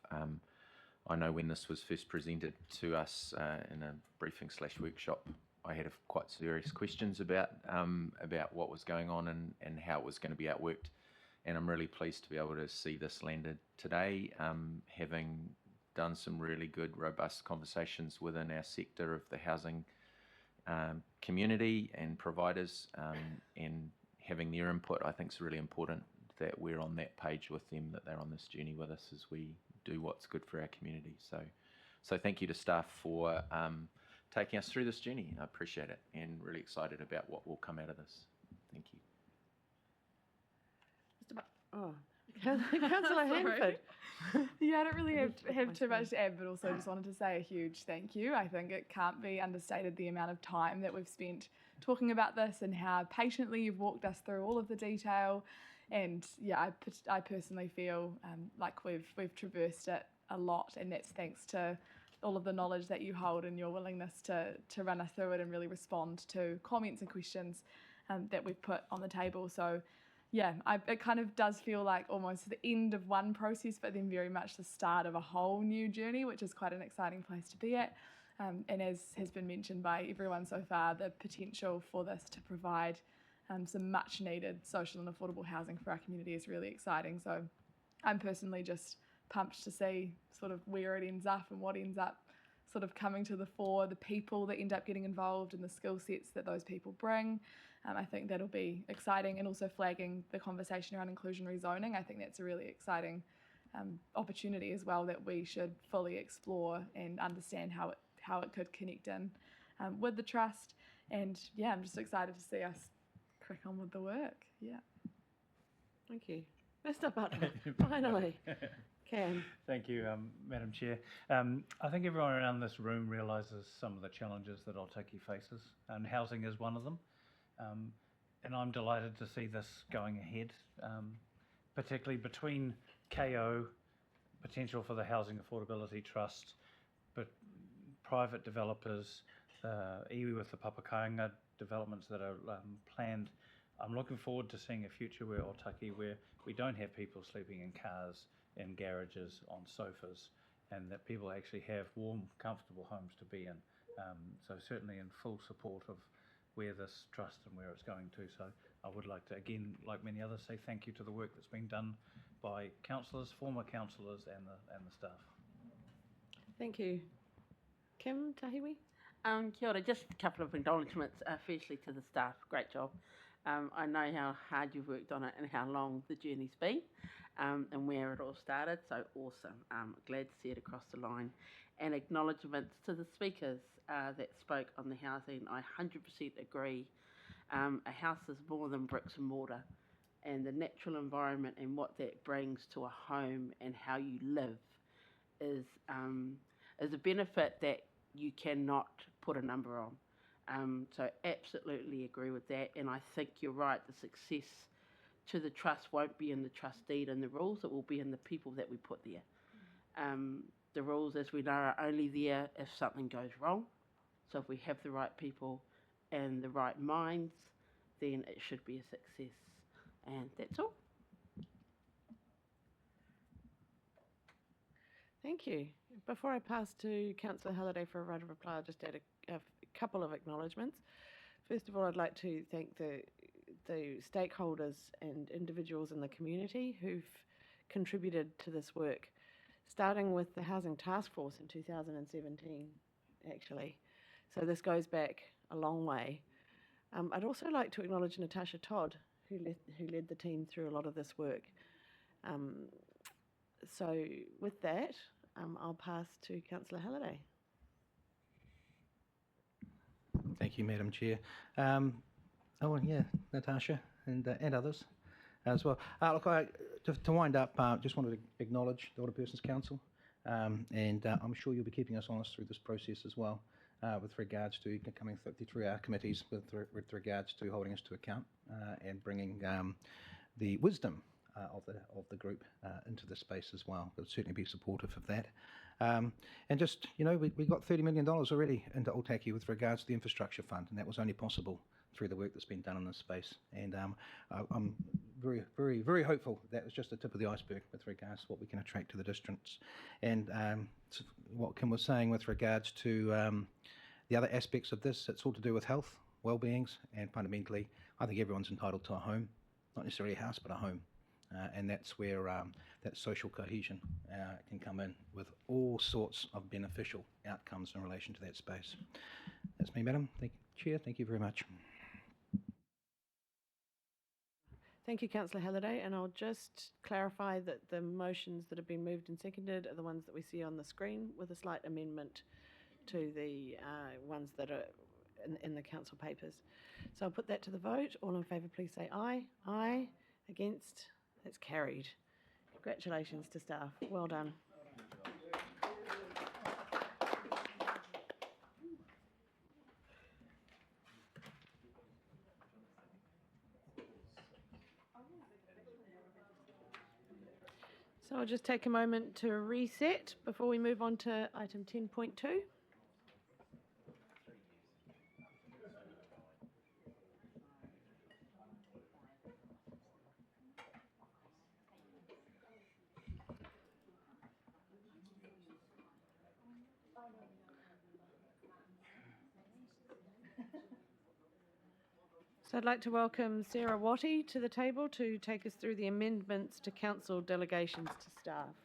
I know when this was first presented to us in a briefing/workshop, I had quite serious questions about what was going on and how it was going to be outworked. And I'm really pleased to be able to see this landed today, having done some really good, robust conversations within our sector of the housing community and providers, and having their input. I think is really important that we're on that page with them, that they're on this journey with us as we do what's good for our community. So thank you to staff for taking us through this journey. I appreciate it and really excited about what will come out of this. Thank you. Councillor Hanford. Yeah, I don't really have too much to add, but also just wanted to say a huge thank you. I think it can't be understated the amount of time that we've spent talking about this and how patiently you've walked us through all of the detail. And yeah, I personally feel like we've traversed it a lot, and that's thanks to all of the knowledge that you hold and your willingness to run us through it and really respond to comments and questions that we've put on the table. So yeah, it kind of does feel like almost the end of one process, but then very much the start of a whole new journey, which is quite an exciting place to be at. And as has been mentioned by everyone so far, the potential for this to provide some much needed social and affordable housing for our community is really exciting. So I'm personally just pumped to see sort of where it ends up and what ends up sort of coming to the fore, the people that end up getting involved and the skill sets that those people bring. I think that'll be exciting, and also flagging the conversation around inclusionary zoning. I think that's a really exciting opportunity as well that we should fully explore and understand how it could connect in with the trust. And yeah, I'm just excited to see us crack on with the work. Yeah. Thank you. Mr. Butler, finally. Cam. Thank you, Madam Chair. I think everyone around this room realises some of the challenges that Otaki faces, and housing is one of them. And I'm delighted to see this going ahead, particularly between KO, potential for the Housing Affordability Trust, but private developers, iwi with the Papakāinga developments that are planned. I'm looking forward to seeing a future where Otaki, where we don't have people sleeping in cars, in garages, on sofas, and that people actually have warm, comfortable homes to be in. So certainly in full support of where this trust and where it's going to. So I would like to, again, like many others, say thank you to the work that's been done by councillors, former councillors, and the staff. Thank you. Kim Tahiwi? Kia ora, just a couple of acknowledgements. Firstly to the staff, great job. I know how hard you've worked on it and how long the journey's been, and where it all started, so awesome. Glad to see it across the line. And acknowledgements to the speakers that spoke on the housing. I 100% agree. A house is more than bricks and mortar, and the natural environment and what that brings to a home and how you live is a benefit that you cannot put a number on. So absolutely agree with that, and I think you're right, the success to the trust won't be in the trust deed and the rules, it will be in the people that we put there. The rules, as we know, are only there if something goes wrong. So if we have the right people and the right minds, then it should be a success. And that's all. Thank you. Before I pass to Councillor Halliday for a right of reply, I'll just add a couple of acknowledgements. First of all, I'd like to thank the stakeholders and individuals in the community who've contributed to this work, starting with the Housing Task Force in 2017, actually. So this goes back a long way. I'd also like to acknowledge Natasha Todd, who led the team through a lot of this work. So with that, I'll pass to Councillor Halliday. Thank you, Madam Chair. Natasha and others as well. Look, to wind up, just wanted to acknowledge the Alderpersons Council, and I'm sure you'll be keeping us honest through this process as well, with regards to coming through our committees, with regards to holding us to account and bringing the wisdom of the group into the space as well. We'll certainly be supportive of that. And just, we got $30 million already into Otaki with regards to the infrastructure fund, and that was only possible through the work that's been done in this space. And I'm very, very, very hopeful that was just the tip of the iceberg with regards to what we can attract to the districts. And what Kim was saying with regards to the other aspects of this, it's all to do with health, well-beings, and fundamentally, I think everyone's entitled to a home, not necessarily a house, but a home. And that's where that social cohesion can come in with all sorts of beneficial outcomes in relation to that space. That's me, Madam. Thank you, Chair. Thank you very much. Thank you, Councillor Halliday, and I'll just clarify that the motions that have been moved and seconded are the ones that we see on the screen, with a slight amendment to the ones that are in the council papers. So I'll put that to the vote. All in favour, please say aye. Aye. Against? That's carried. Congratulations to staff. Well done. So I'll just take a moment to reset before we move on to item 10.2. So I'd like to welcome Sarah Watty to the table to take us through the amendments to council delegations to staff.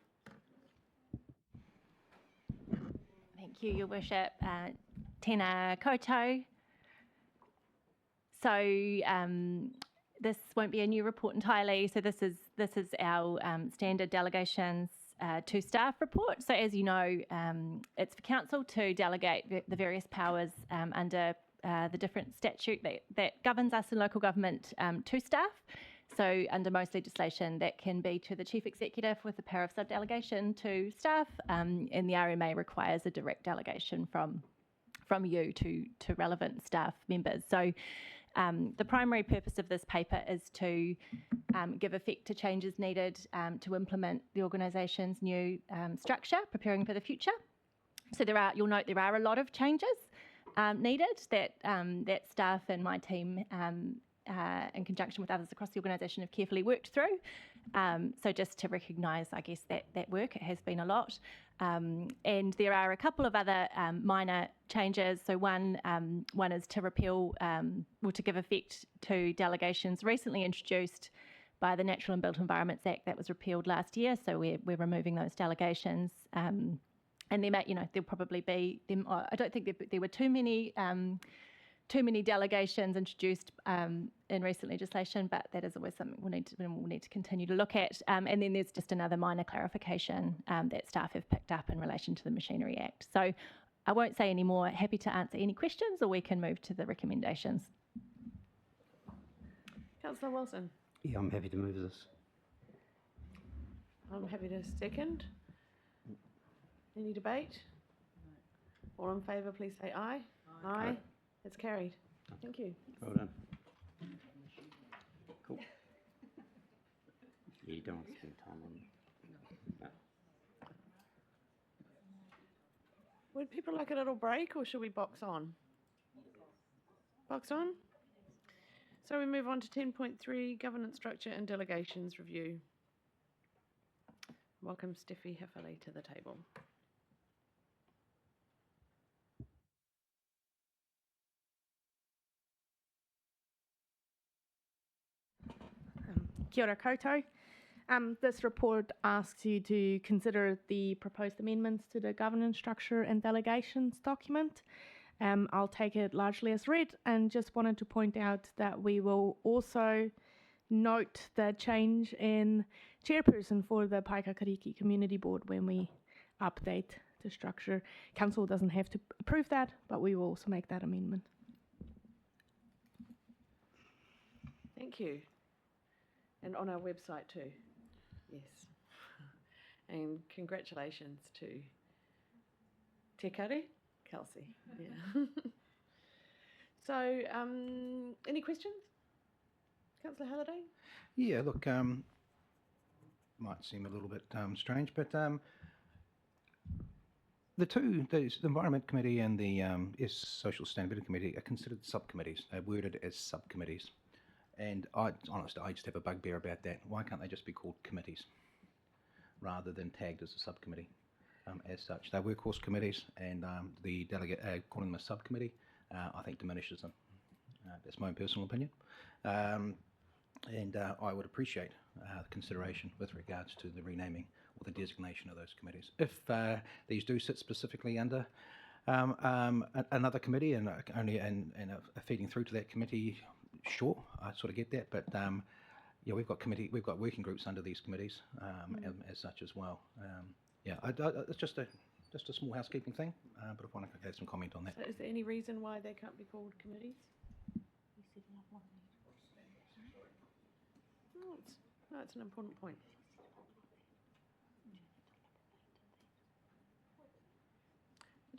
Thank you, Your Worship. Tēnā koutou. So this won't be a new report entirely. So this is our standard delegations to staff report. So as you know, it's for council to delegate the various powers under the different statute that governs us in local government to staff. So under most legislation, that can be to the Chief Executive with the power of subdelegation to staff, and the RMA requires a direct delegation from you to relevant staff members. So the primary purpose of this paper is to give effect to changes needed to implement the organisation's new structure, preparing for the future. So you'll note there are a lot of changes. needed that that staff and my team, in conjunction with others across the organisation, have carefully worked through. So just to recognise, I guess, that work, it has been a lot. And there are a couple of other minor changes. So one is to repeal or to give effect to delegations recently introduced by the Natural and Built Environments Act that was repealed last year. So we're removing those delegations. And there may, there'll probably be them. I don't think there were too many delegations introduced in recent legislation, but that is always something we'll need to continue to look at. And then there's just another minor clarification that staff have picked up in relation to the Machinery Act. So I won't say any more. Happy to answer any questions, or we can move to the recommendations. Councillor Wilson. Yeah, I'm happy to move this. I'm happy to second. Any debate? All in favour, please say aye. Aye. It's carried. Thank you. Well done. Cool. Yeah, you don't want to spend time on no. Would people like a little break, or should we box on? Box on? So we move on to 10.3, Governance Structure and Delegations Review. Welcome Steffi Hifferley to the table. Kia ora koutou. This report asks you to consider the proposed amendments to the governance structure and delegations document. I'll take it largely as read, and just wanted to point out that we will also note the change in chairperson for the Paikakariki Community Board when we update the structure. Council doesn't have to approve that, but we will also make that amendment. Thank you. And on our website too. Yes. And congratulations to Te Kare, Kelsey. Yeah. So, any questions? Councillor Halliday? Yeah, look, might seem a little bit strange, but the Environment Committee and the Social Sustainability Committee are considered subcommittees. They're worded as subcommittees. And honestly, I just have a bugbear about that. Why can't they just be called committees rather than tagged as a subcommittee as such? They're workhorse committees, and the delegate calling them a subcommittee, I think, diminishes them. That's my own personal opinion. And I would appreciate consideration with regards to the renaming or the designation of those committees. If these do sit specifically under another committee and are feeding through to that committee, sure, I sort of get that, but yeah, we've got working groups under these committees as such as well. Yeah, it's just a small housekeeping thing, but I want to have some comment on that. So is there any reason why they can't be called committees? No, it's an important point.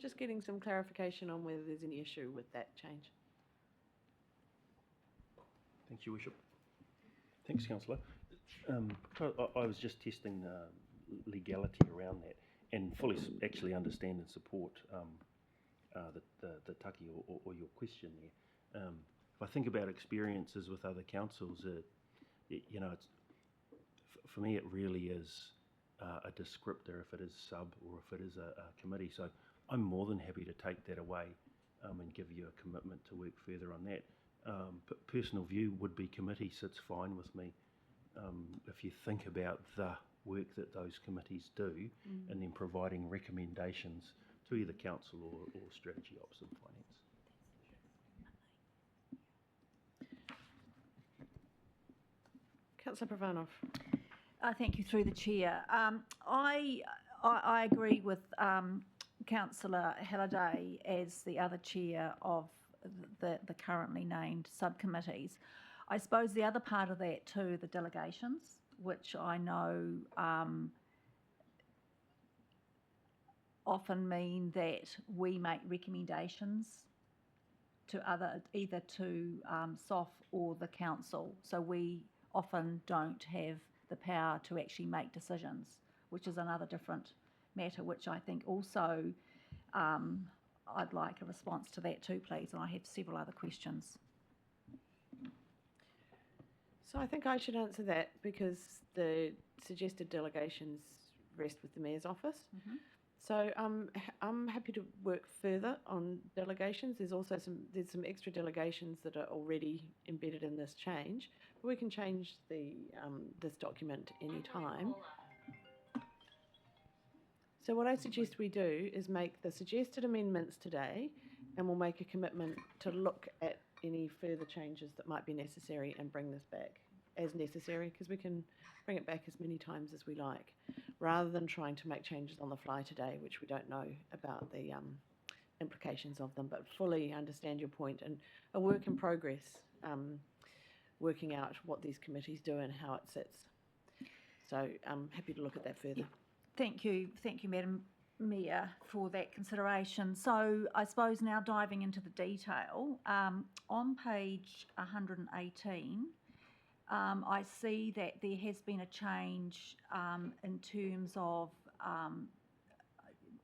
Just getting some clarification on whether there's any issue with that change. Thanks, Your Worship. Thanks, Councillor. I was just testing the legality around that and fully actually understand and support the taki or your question there. If I think about experiences with other councils, it's, for me, it really is a descriptor if it is sub or if it is a committee. So I'm more than happy to take that away and give you a commitment to work further on that. Personal view would be committee sits fine with me. If you think about the work that those committees do and then providing recommendations to either council or strategy, ops and finance. Councillor Pravanov. Thank you through the chair. I agree with Councillor Halliday as the other chair of the currently named subcommittees. I suppose the other part of that too, the delegations, which I know often mean that we make recommendations to either to SOF or the council. So we often don't have the power to actually make decisions, which is another different matter, which I think also I'd like a response to that too, please, and I have several other questions. So I think I should answer that because the suggested delegations rest with the Mayor's office. So I'm happy to work further on delegations. There's also some extra delegations that are already embedded in this change. But we can change this document any time. So what I suggest we do is make the suggested amendments today, and we'll make a commitment to look at any further changes that might be necessary and bring this back as necessary, because we can bring it back as many times as we like, rather than trying to make changes on the fly today, which we don't know about the implications of them, but fully understand your point, and a work in progress, working out what these committees do and how it sits. So I'm happy to look at that further. Thank you, Madam Mayor, for that consideration. So I suppose now diving into the detail, on page 118, I see that there has been a change in terms of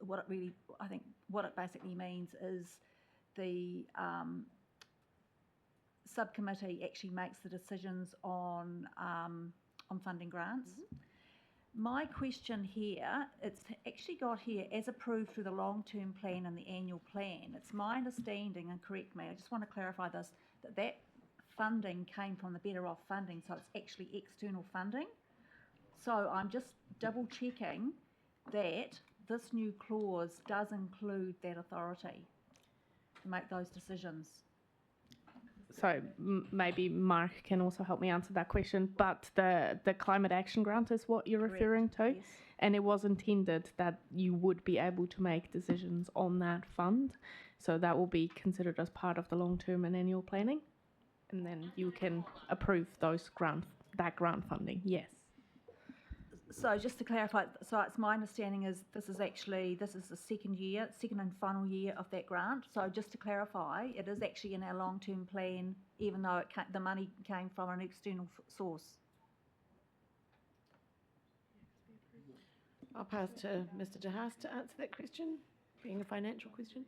what it basically means is the subcommittee actually makes the decisions on funding grants. My question here, it's actually got here as approved through the long-term plan and the annual plan. It's my understanding, and correct me, I just want to clarify this, that funding came from the Better Off funding, so it's actually external funding. So I'm just double checking that this new clause does include that authority to make those decisions. So maybe Mark can also help me answer that question, but the climate action grant is what you're Correct, referring to, yes. and it was intended that you would be able to make decisions on that fund, so that will be considered as part of the long-term and annual planning, and then you can approve that grant funding, yes. So just to clarify, so it's my understanding is this is the second and final year of that grant. So just to clarify, it is actually in our long-term plan, even though the money came from an external source. I'll pass to Mr. De Haas to answer that question, being a financial question.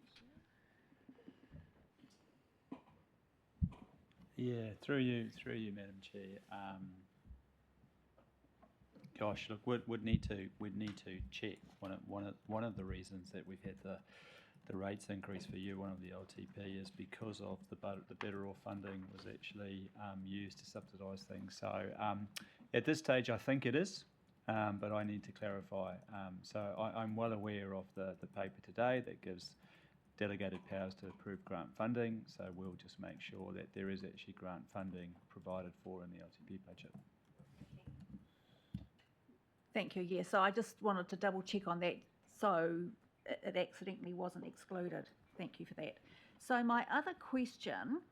Yeah, through you, Madam Chair. Gosh, look, we'd need to check. One of the reasons that we've had the rates increase for year one of the LTP is because of the Better Off funding was actually used to subsidise things. So at this stage, I think it is, but I need to clarify. So I'm well aware of the paper today that gives delegated powers to approve grant funding. So we'll just make sure that there is actually grant funding provided for in the LTP budget. Thank you. Yeah, so I just wanted to double check on that so it accidentally wasn't excluded. Thank you for that. So my other question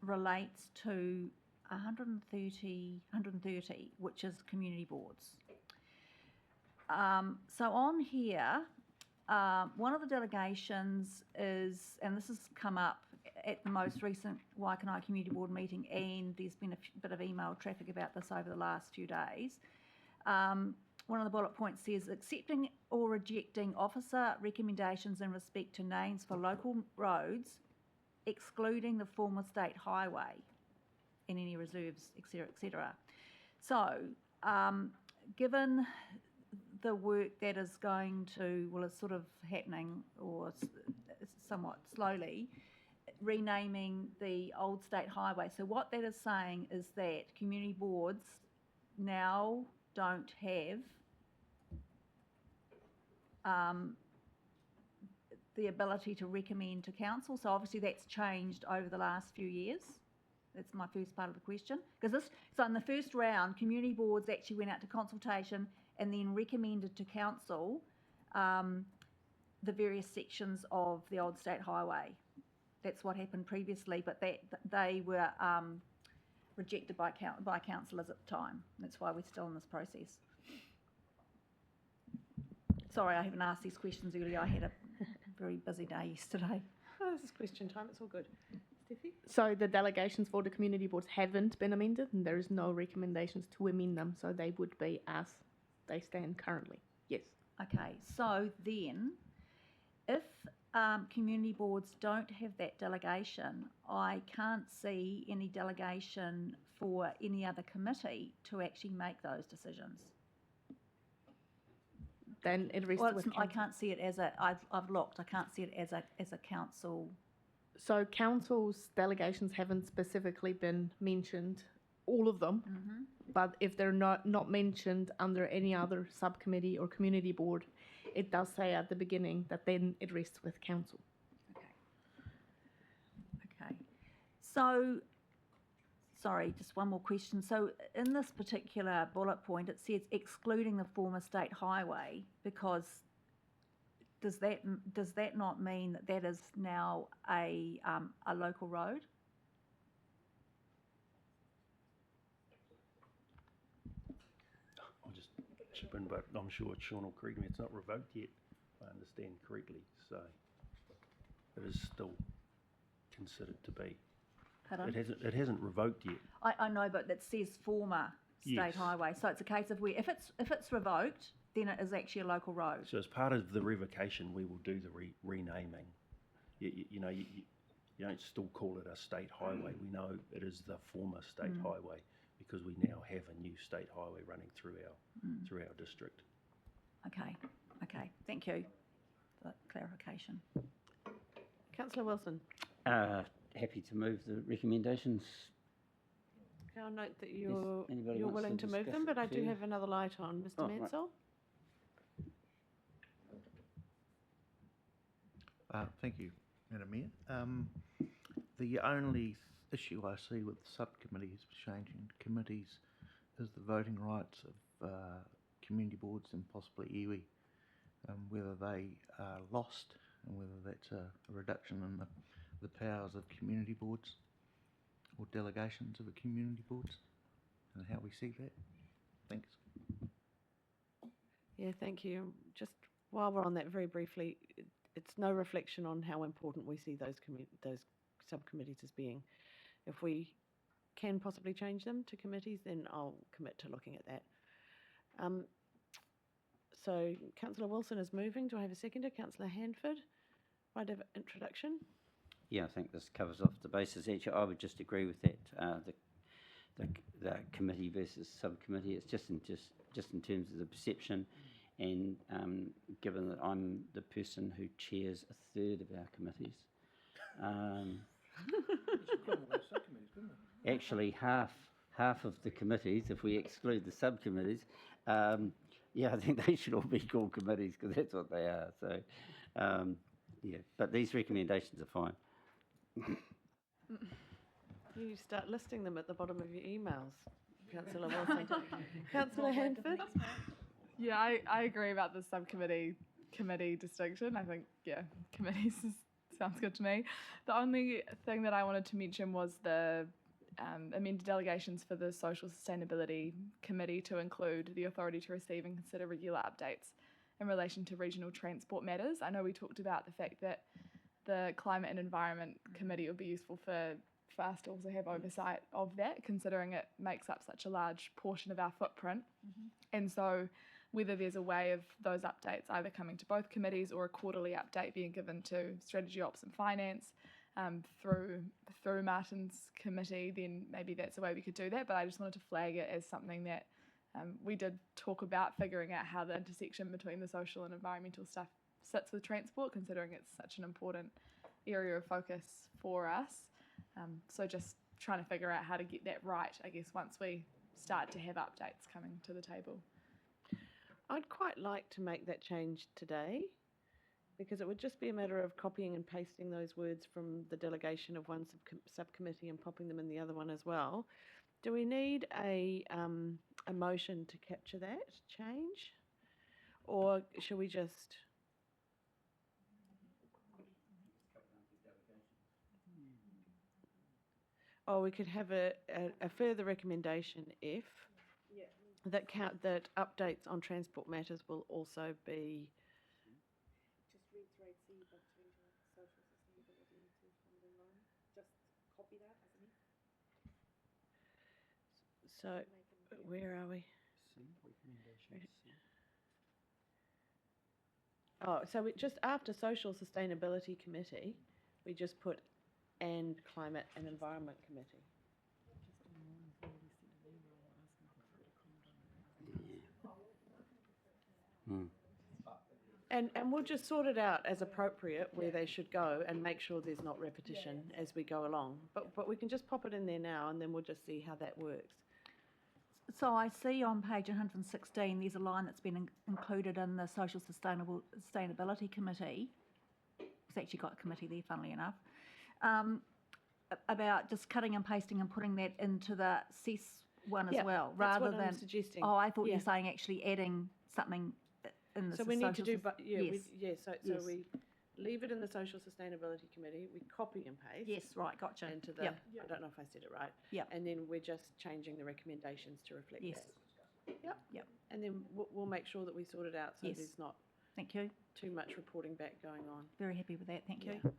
relates to 130, which is community boards. So on here, one of the delegations is, and this has come up at the most recent Waikanae Community Board meeting, and there's been a bit of email traffic about this over the last few days. One of the bullet points says, accepting or rejecting officer recommendations in respect to names for local roads, excluding the former state highway and any reserves, etc., etc. So, given the work that is going to, well, it's sort of happening, or somewhat slowly, renaming the old state highway. So what that is saying is that community boards now don't have the ability to recommend to council. So obviously that's changed over the last few years. That's my first part of the question. So in the first round, community boards actually went out to consultation and then recommended to council the various sections of the old state highway. That's what happened previously, but they were rejected by councillors at the time. That's why we're still in this process. Sorry, I haven't asked these questions earlier. I had a very busy day yesterday. Oh, this is question time. It's all good. Steffi? So the delegations for the community boards haven't been amended, and there is no recommendations to amend them, so they would be as they stand currently. Yes. Okay, so then if community boards don't have that delegation, I can't see any delegation for any other committee to actually make those decisions. Then it rests Well, with I council. can't see it as a, I've looked, I can't see it as a council. So council's delegations haven't specifically been mentioned, all of them, but if they're not mentioned under any other subcommittee or community board, it does say at the beginning that then it rests with council. Okay. So, sorry, just one more question. So in this particular bullet point, it says excluding the former state highway, because does that not mean that that is now a local road? I'll just chip in, but I'm sure Sean will correct me. It's not revoked yet, if I understand correctly. So it is still considered to be. Pardon? It hasn't revoked yet. I know, but it says former state Yes. highway. So it's a case of where if it's revoked, then it is actually a local road. So as part of the revocation, we will do the renaming. You know, you don't still call it a state highway. We know it is the former state highway because we now have a new state highway running through our district. Okay. Thank you for that clarification. Councillor Wilson. Happy to move the recommendations. I'll note that you're anybody wants willing to to move discuss them, it but I do too? have another light on. Mr. Oh, right. Mansell? Thank you, Madam Mayor. The only issue I see with subcommittees changing committees is the voting rights of community boards and possibly iwi, whether they are lost and whether that's a reduction in the powers of community boards or delegations of the community boards and how we see that. Thanks. Yeah, thank you. Just while we're on that very briefly, it's no reflection on how important we see those subcommittees as being. If we can possibly change them to committees, then I'll commit to looking at that. So Councillor Wilson is moving. Do I have a seconder? Councillor Handford, right of introduction. Yeah, I think this covers off the basis. Actually, I would just agree with that. The committee versus subcommittee. It's just in terms of the perception, and given that I'm the person who chairs a third of our committees, actually half of the committees, if we exclude the subcommittees, yeah, I think they should all be called committees because that's what they are. So, yeah, but these recommendations are fine. You start listing them at the bottom of your emails, Councillor Wilson. Councillor Handford? Yeah, I agree about the committee distinction. I think, yeah, committees sounds good to me. The only thing that I wanted to mention was the amended delegations for the Social Sustainability Committee to include the authority to receive and consider regular updates in relation to regional transport matters. I know we talked about the fact that the Climate and Environment Committee would be useful for us to also have oversight of that, considering it makes up such a large portion of our footprint. And so whether there's a way of those updates either coming to both committees or a quarterly update being given to Strategy Ops and Finance through Martin's committee, then maybe that's a way we could do that. But I just wanted to flag it as something that we did talk about, figuring out how the intersection between the social and environmental stuff sits with transport, considering it's such an important area of focus for us. So just trying to figure out how to get that right, I guess, once we start to have updates coming to the table. I'd quite like to make that change today, because it would just be a matter of copying and pasting those words from the delegation of one subcommittee and popping them in the other one as well. Do we need a motion to capture that change, or should we just... Or we could have a further recommendation if that updates on transport matters will also be... Just read through C, but change social sustainability into funding line. Just copy that as an So, where are we? Oh, so we just after Social Sustainability Committee, we just put and Climate and Environment Committee. And we'll just sort it out as appropriate where they should go and make sure there's not repetition as we go along. But we can just pop it in there now and then we'll just see how that works. So I see on page 116 there's a line that's been included in the Social Sustainability Committee. It's actually got a committee there, funnily enough, about just cutting and pasting and putting that into the CES one as well, rather that's what I'm suggesting. Oh, I thought you Yeah. were saying actually adding something in the So we need to do, yes. so Yes. we leave it in the Social Sustainability Committee, we copy and paste. Yes, right, gotcha. Into the, Yep. I don't know if I said it right. Yep. And then we're just changing the recommendations to reflect Yes. that. Yep. Yep. And then we'll make sure that we sort it out so Yes. there's not Thank you. too much reporting back going on. Very happy with that, thank you. Yeah.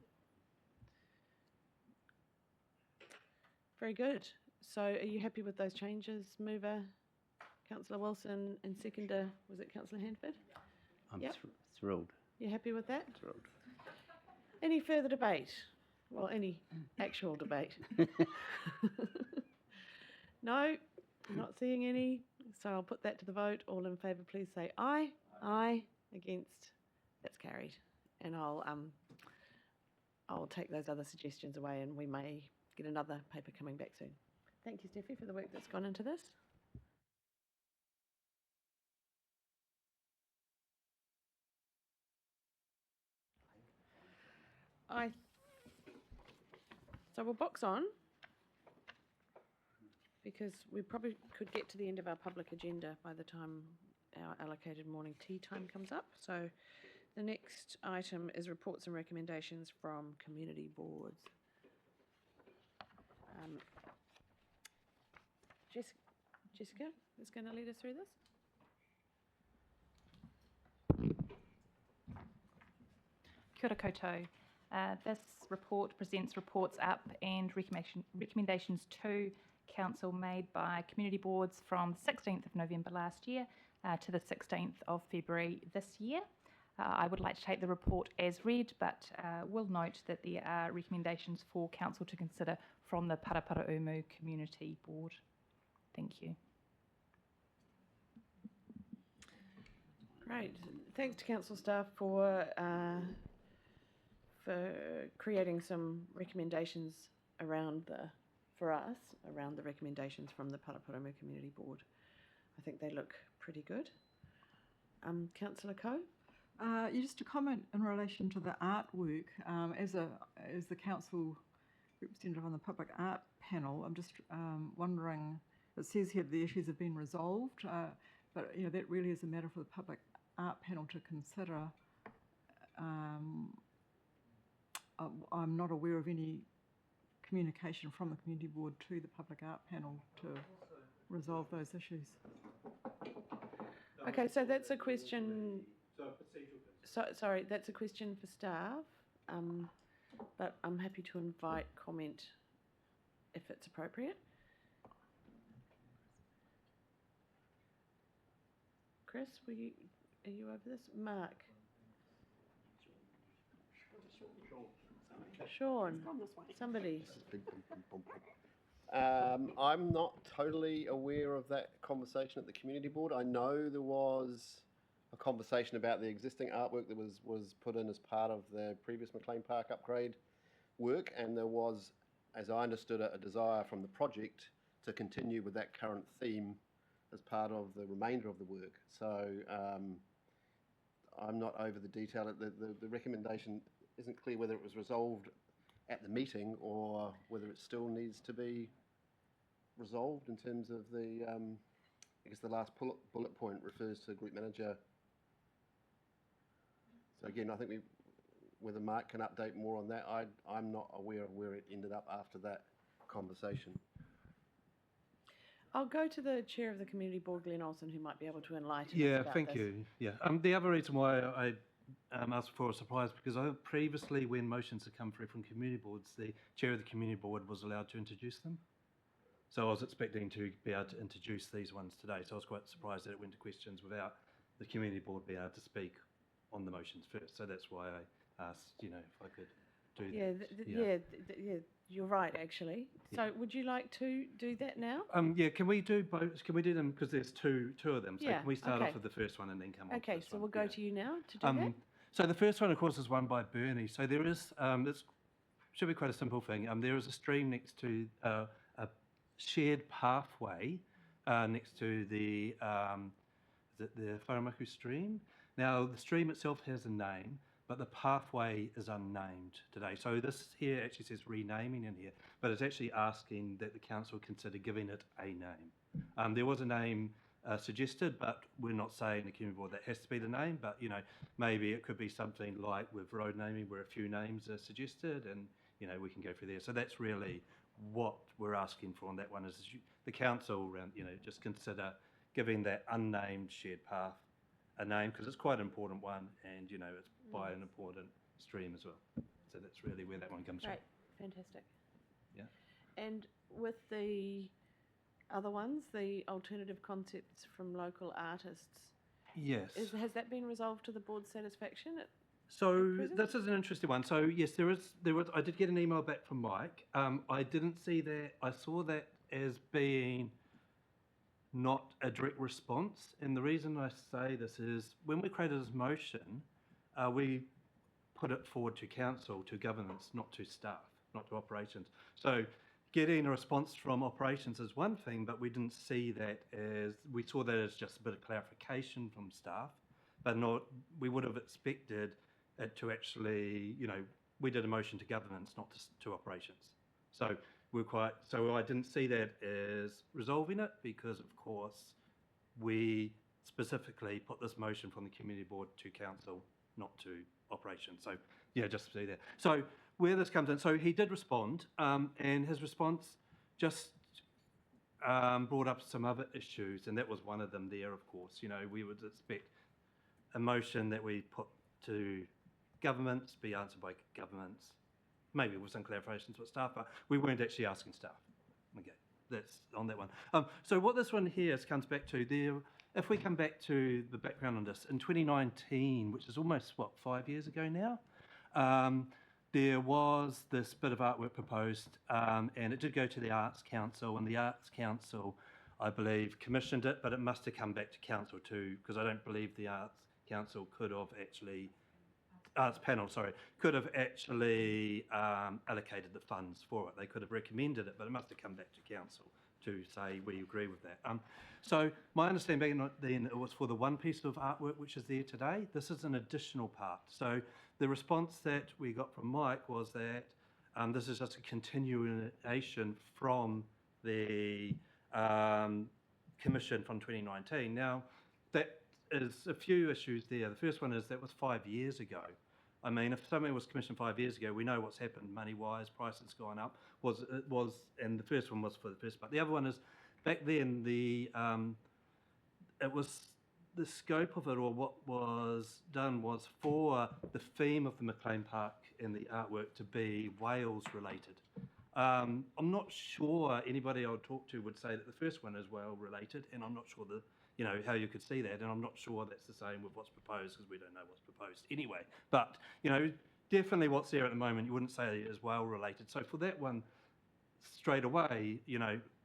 Very good. So are you happy with those changes, Mover, Councillor Wilson, and seconder, was it Councillor Handford? I'm Yep. thrilled. You happy with that? Thrilled. Any further debate? Well, any actual debate? No, not seeing any. So I'll put that to the vote. All in favour, please say aye. Aye. Against? That's carried. And I'll take those other suggestions away and we may get another paper coming back soon. Thank you, Steffi, for the work that's gone into this. So we'll box on because we probably could get to the end of our public agenda by the time our allocated morning tea time comes up. So the next item is reports and recommendations from community boards. Jessica is going to lead us through this. Kia ora koutou. This report presents reports up and recommendations to Council made by community boards from the 16th of November last year to the 16th of February this year. I would like to take the report as read, but will note that there are recommendations for Council to consider from the Paraparaumu Community Board. Thank you. Great. Thanks to Council staff for creating some recommendations around around the recommendations from the Paraparaumu Community Board. I think they look pretty good. Councillor Coe? Just a comment in relation to the artwork. As the council representative on the public art panel, I'm just wondering. It says here the issues have been resolved, but that really is a matter for the public art panel to consider. I'm not aware of any communication from the community board to the public art panel to resolve those issues. Okay, so that's a question. Sorry, that's a question for staff, but I'm happy to invite comment if it's appropriate. Chris, are you over this? Mark? Sean? Somebody? I'm not totally aware of that conversation at the community board. I know there was a conversation about the existing artwork that was put in as part of the previous McLean Park upgrade work, and there was, as I understood it, a desire from the project to continue with that current theme as part of the remainder of the work. So I'm not over the detail. The recommendation isn't clear whether it was resolved at the meeting or whether it still needs to be resolved in terms of the, I guess the last bullet point refers to group manager. So again, I think whether Mark can update more on that, I'm not aware of where it ended up after that conversation. I'll go to the chair of the community board, Glenn Olsen, who might be able to enlighten us Yeah, about thank this. you. Yeah, the other reason why I asked for a surprise, because previously when motions had come through from community boards, the chair of the community board was allowed to introduce them. So I was expecting to be able to introduce these ones today. So I was quite surprised that it went to questions without the community board being able to speak on the motions first. So that's why I asked, if I could do Yeah, that. yeah, you're right, actually. So would you like to do that now? Yeah, can we do both? Can we do them, because there's two of them, so Yeah, can we start okay. off with the first one and then come on to Okay, this so one? we'll go Yeah. to you now to do that. So the first one, of course, is one by Bernie. So there is, it should be quite a simple thing. There is a stream next to a shared pathway next to the, is it the Wharamaku stream? Now, the stream itself has a name, but the pathway is unnamed today. So this here actually says renaming in here, but it's actually asking that the council consider giving it a name. There was a name suggested, but we're not saying the community board that has to be the name, but maybe it could be something like with road naming where a few names are suggested, and we can go through there. So that's really what we're asking for on that one, is the council just consider giving that unnamed shared path a name, because it's quite an important one, and it's by an important stream as well. So that's really where that one comes Great, fantastic. Yeah. And with the other ones, the alternative concepts from local artists, Yes. has that been resolved to the board's satisfaction? So this is an interesting one. So yes, there was. I did get an email back from Mike. I didn't see that. I saw that as being not a direct response. And the reason I say this is when we created this motion, we put it forward to council, to governance, not to staff, not to operations. So getting a response from operations is one thing, but we didn't see that as, we saw that as just a bit of clarification from staff, but not, we would have expected it to actually, we did a motion to governance, not to operations. So so I didn't see that as resolving it, because of course we specifically put this motion from the community board to council, not to operations. So yeah, just to see that. So where this comes in, so he did respond, and his response just brought up some other issues, and that was one of them there, of course. We would expect a motion that we put to governments be answered by governments, maybe with some clarifications with staff, but we weren't actually asking staff. Okay, that's on that one. So what this one here comes back to, there, if we come back to the background on this, in 2019, which is almost, 5 years ago now, there was this bit of artwork proposed, and it did go to the Arts Council, and the Arts Council, I believe, commissioned it, but it must have come back to council too, because I don't believe the Arts Council could have actually, Arts Panel, sorry, could have actually allocated the funds for it. They could have recommended it, but it must have come back to council to say we agree with that. So my understanding back then, it was for the one piece of artwork which is there today. This is an additional part. So the response that we got from Mike was that this is just a continuation from the commission from 2019. Now, that is a few issues there. The first one is that was 5 years ago. I mean, if something was commissioned 5 years ago, we know what's happened money-wise, prices gone up. And the first one was for the first part. The other one is, back then, it was the scope of it, or what was done, was for the theme of the McLean Park and the artwork to be Wales related. I'm not sure anybody I would talk to would say that the first one is Wales related, and I'm not sure how you could see that, and I'm not sure that's the same with what's proposed, because we don't know what's proposed anyway. But definitely what's there at the moment, you wouldn't say is well related. So for that one, straight away,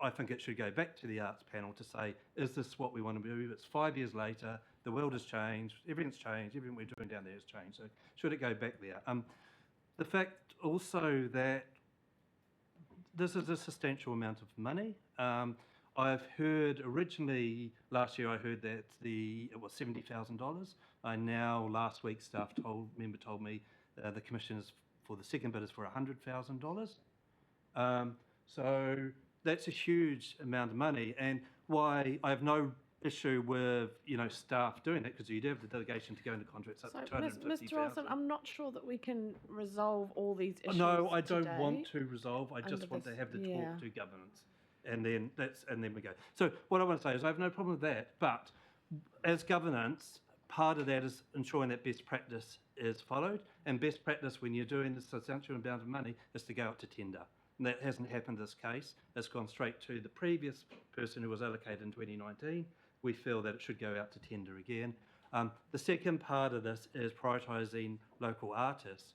I think it should go back to the Arts Panel to say, is this what we want to do? It's 5 years later, the world has changed, everything's changed, everything we're doing down there has changed. So should it go back there? The fact also that this is a substantial amount of money. I've heard originally, last year I heard that it was $70,000. Last week, staff member told me the commission is for the second bid is for $100,000. So that's a huge amount of money, and why I have no issue with staff doing it, because you do have the delegation to go into contracts up to $250,000. Mr. Olsen, I'm not sure that we can resolve all these issues. No, I don't today want to resolve. I just want to have the yeah. talk to governance, and then we go. So what I want to say is I have no problem with that, but as governance, part of that is ensuring that best practice is followed, and best practice when you're doing this substantial amount of money is to go out to tender. And that hasn't happened in this case. It's gone straight to the previous person who was allocated in 2019. We feel that it should go out to tender again. The second part of this is prioritising local artists,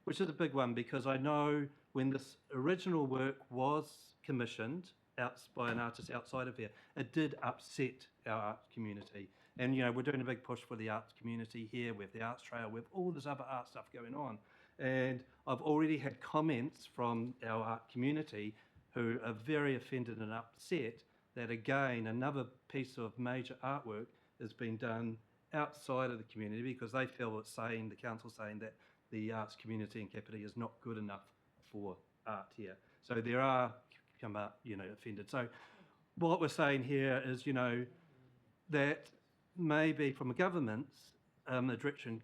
which is a big one because I know when this original work was commissioned by an artist outside of here, it did upset our arts community. And, we're doing a big push for the arts community here with the Arts Trail, with all this other art stuff going on. And I've already had comments from our art community who are very offended and upset that, again, another piece of major artwork has been done outside of the community because they feel it's saying, the council's saying that the arts community in Kapiti is not good enough for art here. So there are come up, offended. So what we're saying here is, that maybe from a government's the direction,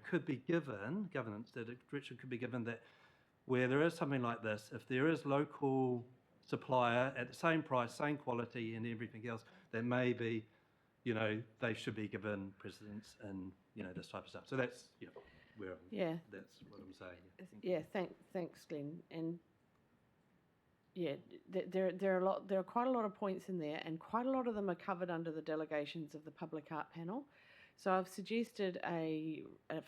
could be given, governance, that a direction could be given that where there is something like this, if there is local supplier at the same price, same quality and everything else, then maybe, they should be given precedence and, this type of stuff. So that's, where that's what I'm saying. Yeah, thanks, Glenn. And yeah, there are quite a lot of points in there, and quite a lot of them are covered under the delegations of the Public Art Panel. So I've suggested a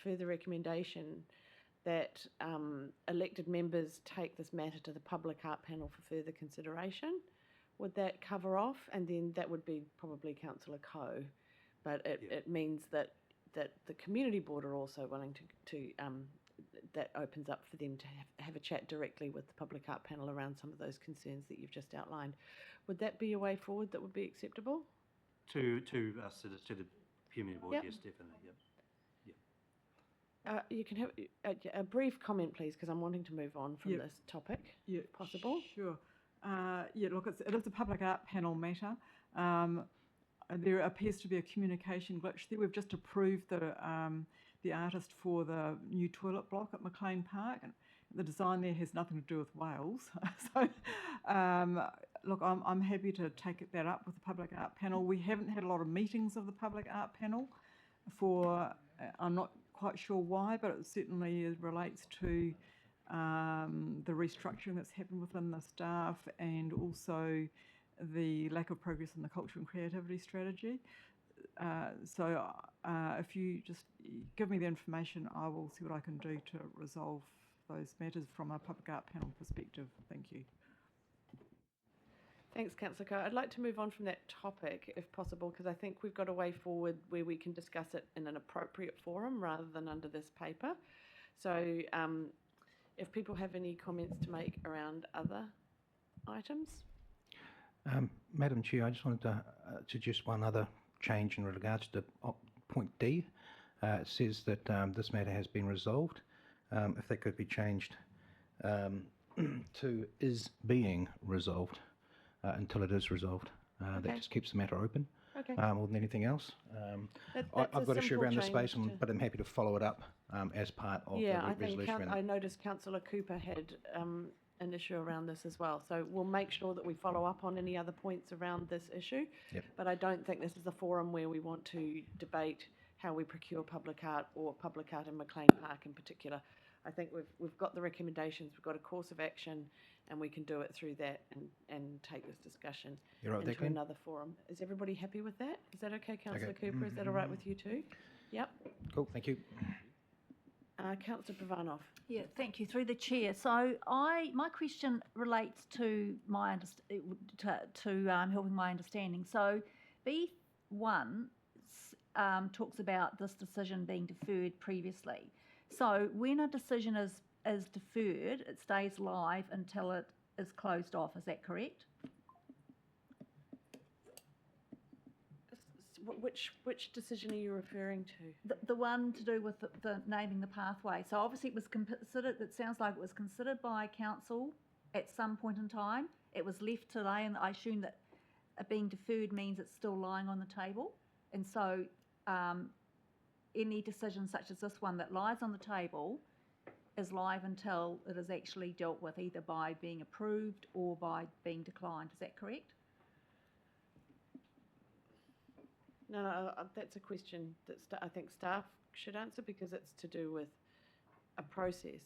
further recommendation that elected members take this matter to the Public Art Panel for further consideration. Would that cover off? And then that would be probably Councillor Coe, but it means that the community board are also willing to that opens up for them to have a chat directly with the Public Art Panel around some of those concerns that you've just outlined. Would that be a way forward that would be acceptable? To us, to the community board, yes, definitely, You can have a brief comment, please, because I'm wanting to move on from this topic, if possible. Sure. Look, it is a Public Art Panel matter. There appears to be a communication glitch there. We've just approved the artist for the new toilet block at McLean Park, and the design there has nothing to do with Wales. So, look, I'm happy to take that up with the Public Art Panel. We haven't had a lot of meetings of the Public Art Panel for, I'm not quite sure why, but it certainly relates to the restructuring that's happened within the staff and also the lack of progress in the culture and creativity strategy. So if you just give me the information, I will see what I can do to resolve those matters from a Public Art Panel perspective. Thank you. Thanks, Councillor Coe. I'd like to move on from that topic, if possible, because I think we've got a way forward where we can discuss it in an appropriate forum rather than under this paper. So if people have any comments to make around other items. Madam Chair, I just wanted to suggest one other change in regards to point D. It says that this matter has been resolved. If that could be changed to is being resolved until it is resolved. That just keeps the matter open more than anything else. I've got issue around the space, but I'm happy to follow it up as part of the resolution. I noticed Councillor Cooper had an issue around this as well. So we'll make sure that we follow up on any other points around this issue. But I don't think this is a forum where we want to debate how we procure public art or public art in McLean Park in particular. I think we've got the recommendations, we've got a course of action, and we can do it through that and take this discussion into another forum. Is everybody happy with that? Is that okay, Councillor Cooper? Is that all right with you too? Yep. Cool, thank you. Councillor Provanov. Yeah, thank you. Through the chair. So my question relates to my helping my understanding. So B1 talks about this decision being deferred previously. So when a decision is deferred, it stays live until it is closed off. Is that correct? Which decision are you referring to? The one to do with the naming the pathway. So obviously it was considered, it sounds like it was considered by council at some point in time. It was left today, and I assume that being deferred means it's still lying on the table. And so any decision such as this one that lies on the table is live until it is actually dealt with, either by being approved or by being declined. Is that correct? No, that's a question that I think staff should answer because it's to do with a process.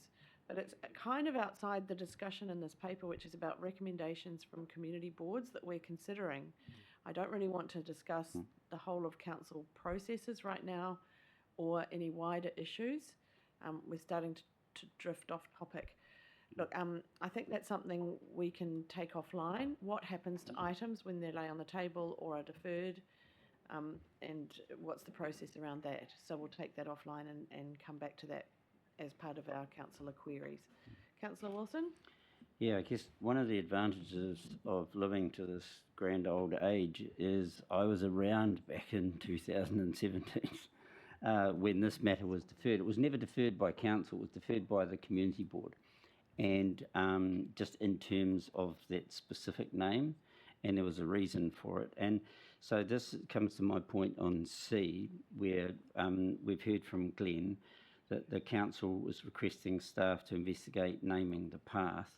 But it's kind of outside the discussion in this paper, which is about recommendations from community boards that we're considering I don't really want to discuss the whole of council processes right now or any wider issues. We're starting to drift off topic. Look, I think that's something we can take offline. What happens to items when they lay on the table or are deferred, and what's the process around that? So we'll take that offline and come back to that as part of our councillor queries. Councillor Wilson? Yeah, I guess one of the advantages of living to this grand old age is I was around back in 2017 when this matter was deferred. It was never deferred by council, it was deferred by the community board. And just in terms of that specific name, and there was a reason for it. And so this comes to my point on C, where we've heard from Glenn that the council was requesting staff to investigate naming the path.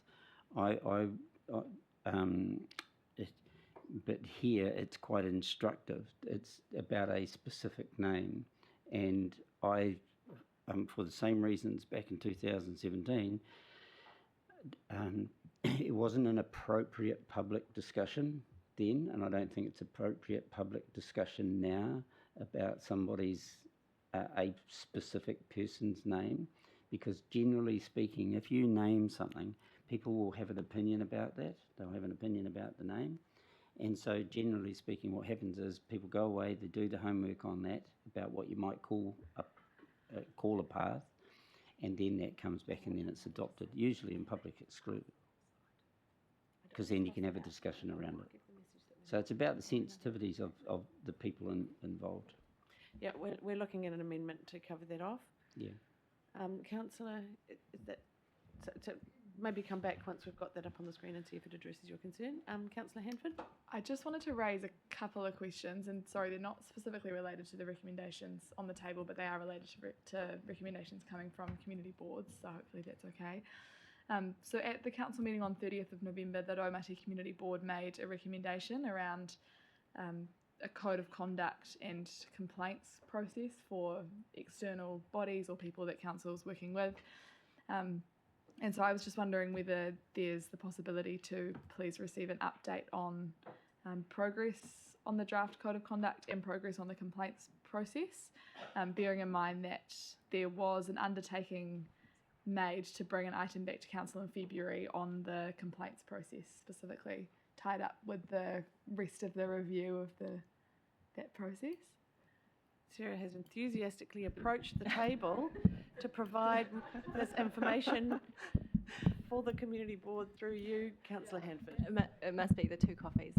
But here it's quite instructive. It's about a specific name, and I, for the same reasons back in 2017, it wasn't an appropriate public discussion then, and I don't think it's appropriate public discussion now about somebody's, a specific person's name, because generally speaking, if you name something, people will have an opinion about that. They'll have an opinion about the name. And so generally speaking, what happens is people go away, they do the homework on that, about what you might call a path, and then that comes back and then it's adopted, usually in public excluded, because then you can have a discussion around it. So it's about the sensitivities of the people involved. Yeah, we're looking at an amendment to cover that off. Yeah. Councillor, is that, so maybe come back once we've got that up on the screen and see if it addresses your concern. Councillor Hanford? I just wanted to raise a couple of questions, and sorry, they're not specifically related to the recommendations on the table, but they are related to recommendations coming from community boards, so hopefully that's okay. So at the council meeting on 30th of November, the Raumati Community Board made a recommendation around a code of conduct and complaints process for external bodies or people that council's working with. And so I was just wondering whether there's the possibility to please receive an update on progress on the draft code of conduct and progress on the complaints process, bearing in mind that there was an undertaking made to bring an item back to council in February on the complaints process, specifically tied up with the rest of the review of that process. Sarah has enthusiastically approached the table to provide this information for the community board through you, Councillor Hanford. It must be the two coffees.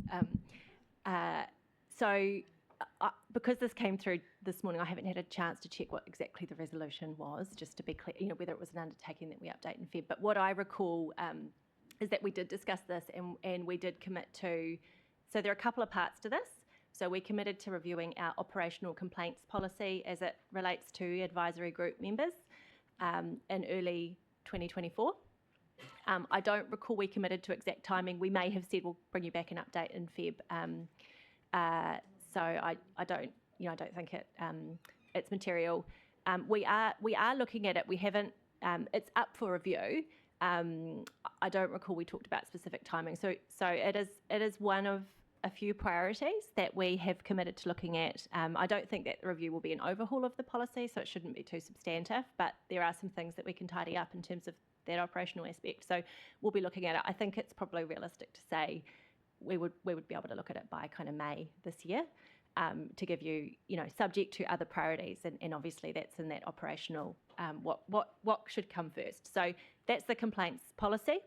Because this came through this morning, I haven't had a chance to check what exactly the resolution was, just to be clear, whether it was an undertaking that we update in Feb. But what I recall is that we did discuss this and we did commit to, so there are a couple of parts to this. So we committed to reviewing our operational complaints policy as it relates to advisory group members in early 2024. I don't recall we committed to exact timing. We may have said we'll bring you back an update in Feb. So I don't think it's material. We are looking at it. We haven't. It's up for review. I don't recall we talked about specific timing. So it is one of a few priorities that we have committed to looking at. I don't think that the review will be an overhaul of the policy, so it shouldn't be too substantive, but there are some things that we can tidy up in terms of that operational aspect. So we'll be looking at it. I think it's probably realistic to say we would be able to look at it by kind of May this year, to give you, subject to other priorities, and obviously that's in that operational, what should come first. So that's the complaints policy.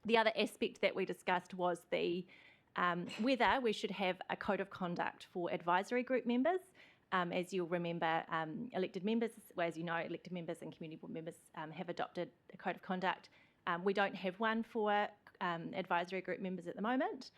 The other aspect that we discussed was the whether we should have a code of conduct for advisory group members. As you'll remember, elected members and community board members have adopted a code of conduct. We don't have one for advisory group members at the moment.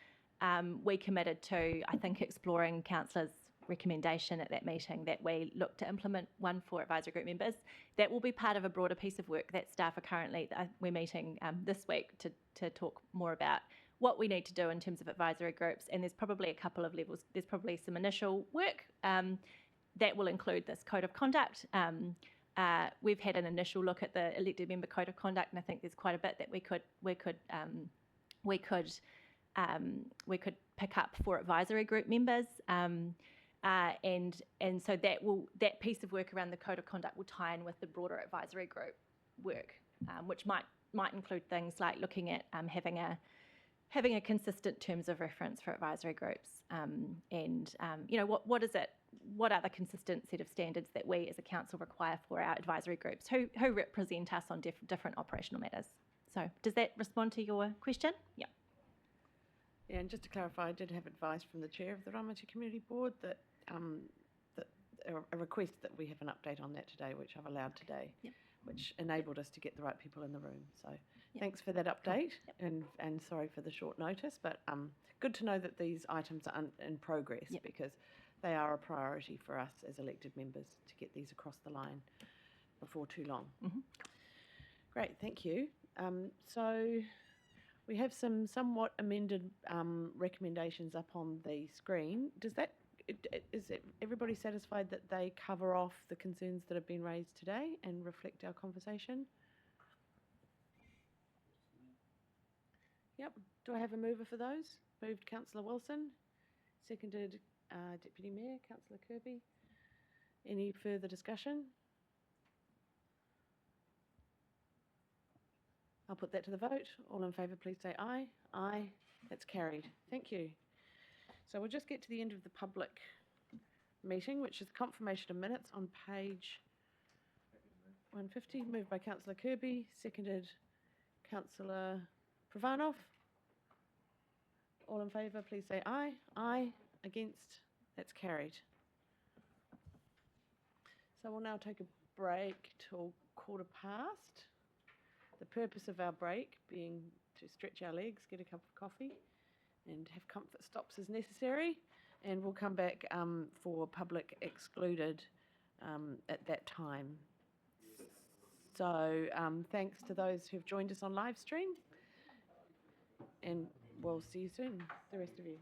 We committed to, I think, exploring councillors' recommendation at that meeting that we look to implement one for advisory group members. That will be part of a broader piece of work that staff are currently, we're meeting this week to talk more about what we need to do in terms of advisory groups, and there's probably a couple of levels. There's probably some initial work that will include this code of conduct. We've had an initial look at the elected member code of conduct, and I think there's quite a bit that we could pick up for advisory group members. And so that piece of work around the code of conduct will tie in with the broader advisory group work, which might include things like looking at having a consistent terms of reference for advisory groups, and what are the consistent set of standards that we as a council require for our advisory groups who represent us on different operational matters. So does that respond to your question? Yeah. Yeah, and just to clarify, I did have advice from the chair of the Ramati Community Board that a request that we have an update on that today, which I've allowed today, which enabled us to get the right people in the room. So thanks for that update, and sorry for the short notice, but good to know that these items are in progress because they are a priority for us as elected members to get these across the line before too long. Great, thank you. So we have some somewhat amended recommendations up on the screen. Is everybody satisfied that they cover off the concerns that have been raised today and reflect our conversation? Yep. Do I have a mover for those? Moved Councillor Wilson, seconded Deputy Mayor Councillor Kirby. Any further discussion? I'll put that to the vote. All in favour, please say aye. Aye. That's carried. Thank you. So we'll just get to the end of the public meeting, which is confirmation of minutes on page 150, moved by Councillor Kirby, seconded Councillor Pravanov. All in favour, please say aye. Aye. Against? That's carried. So we'll now take a break till 15:15. The purpose of our break being to stretch our legs, get a cup of coffee, and have comfort stops as necessary. And we'll come back for public excluded at that time. So thanks to those who've joined us on live stream, and we'll see you soon, the rest of you.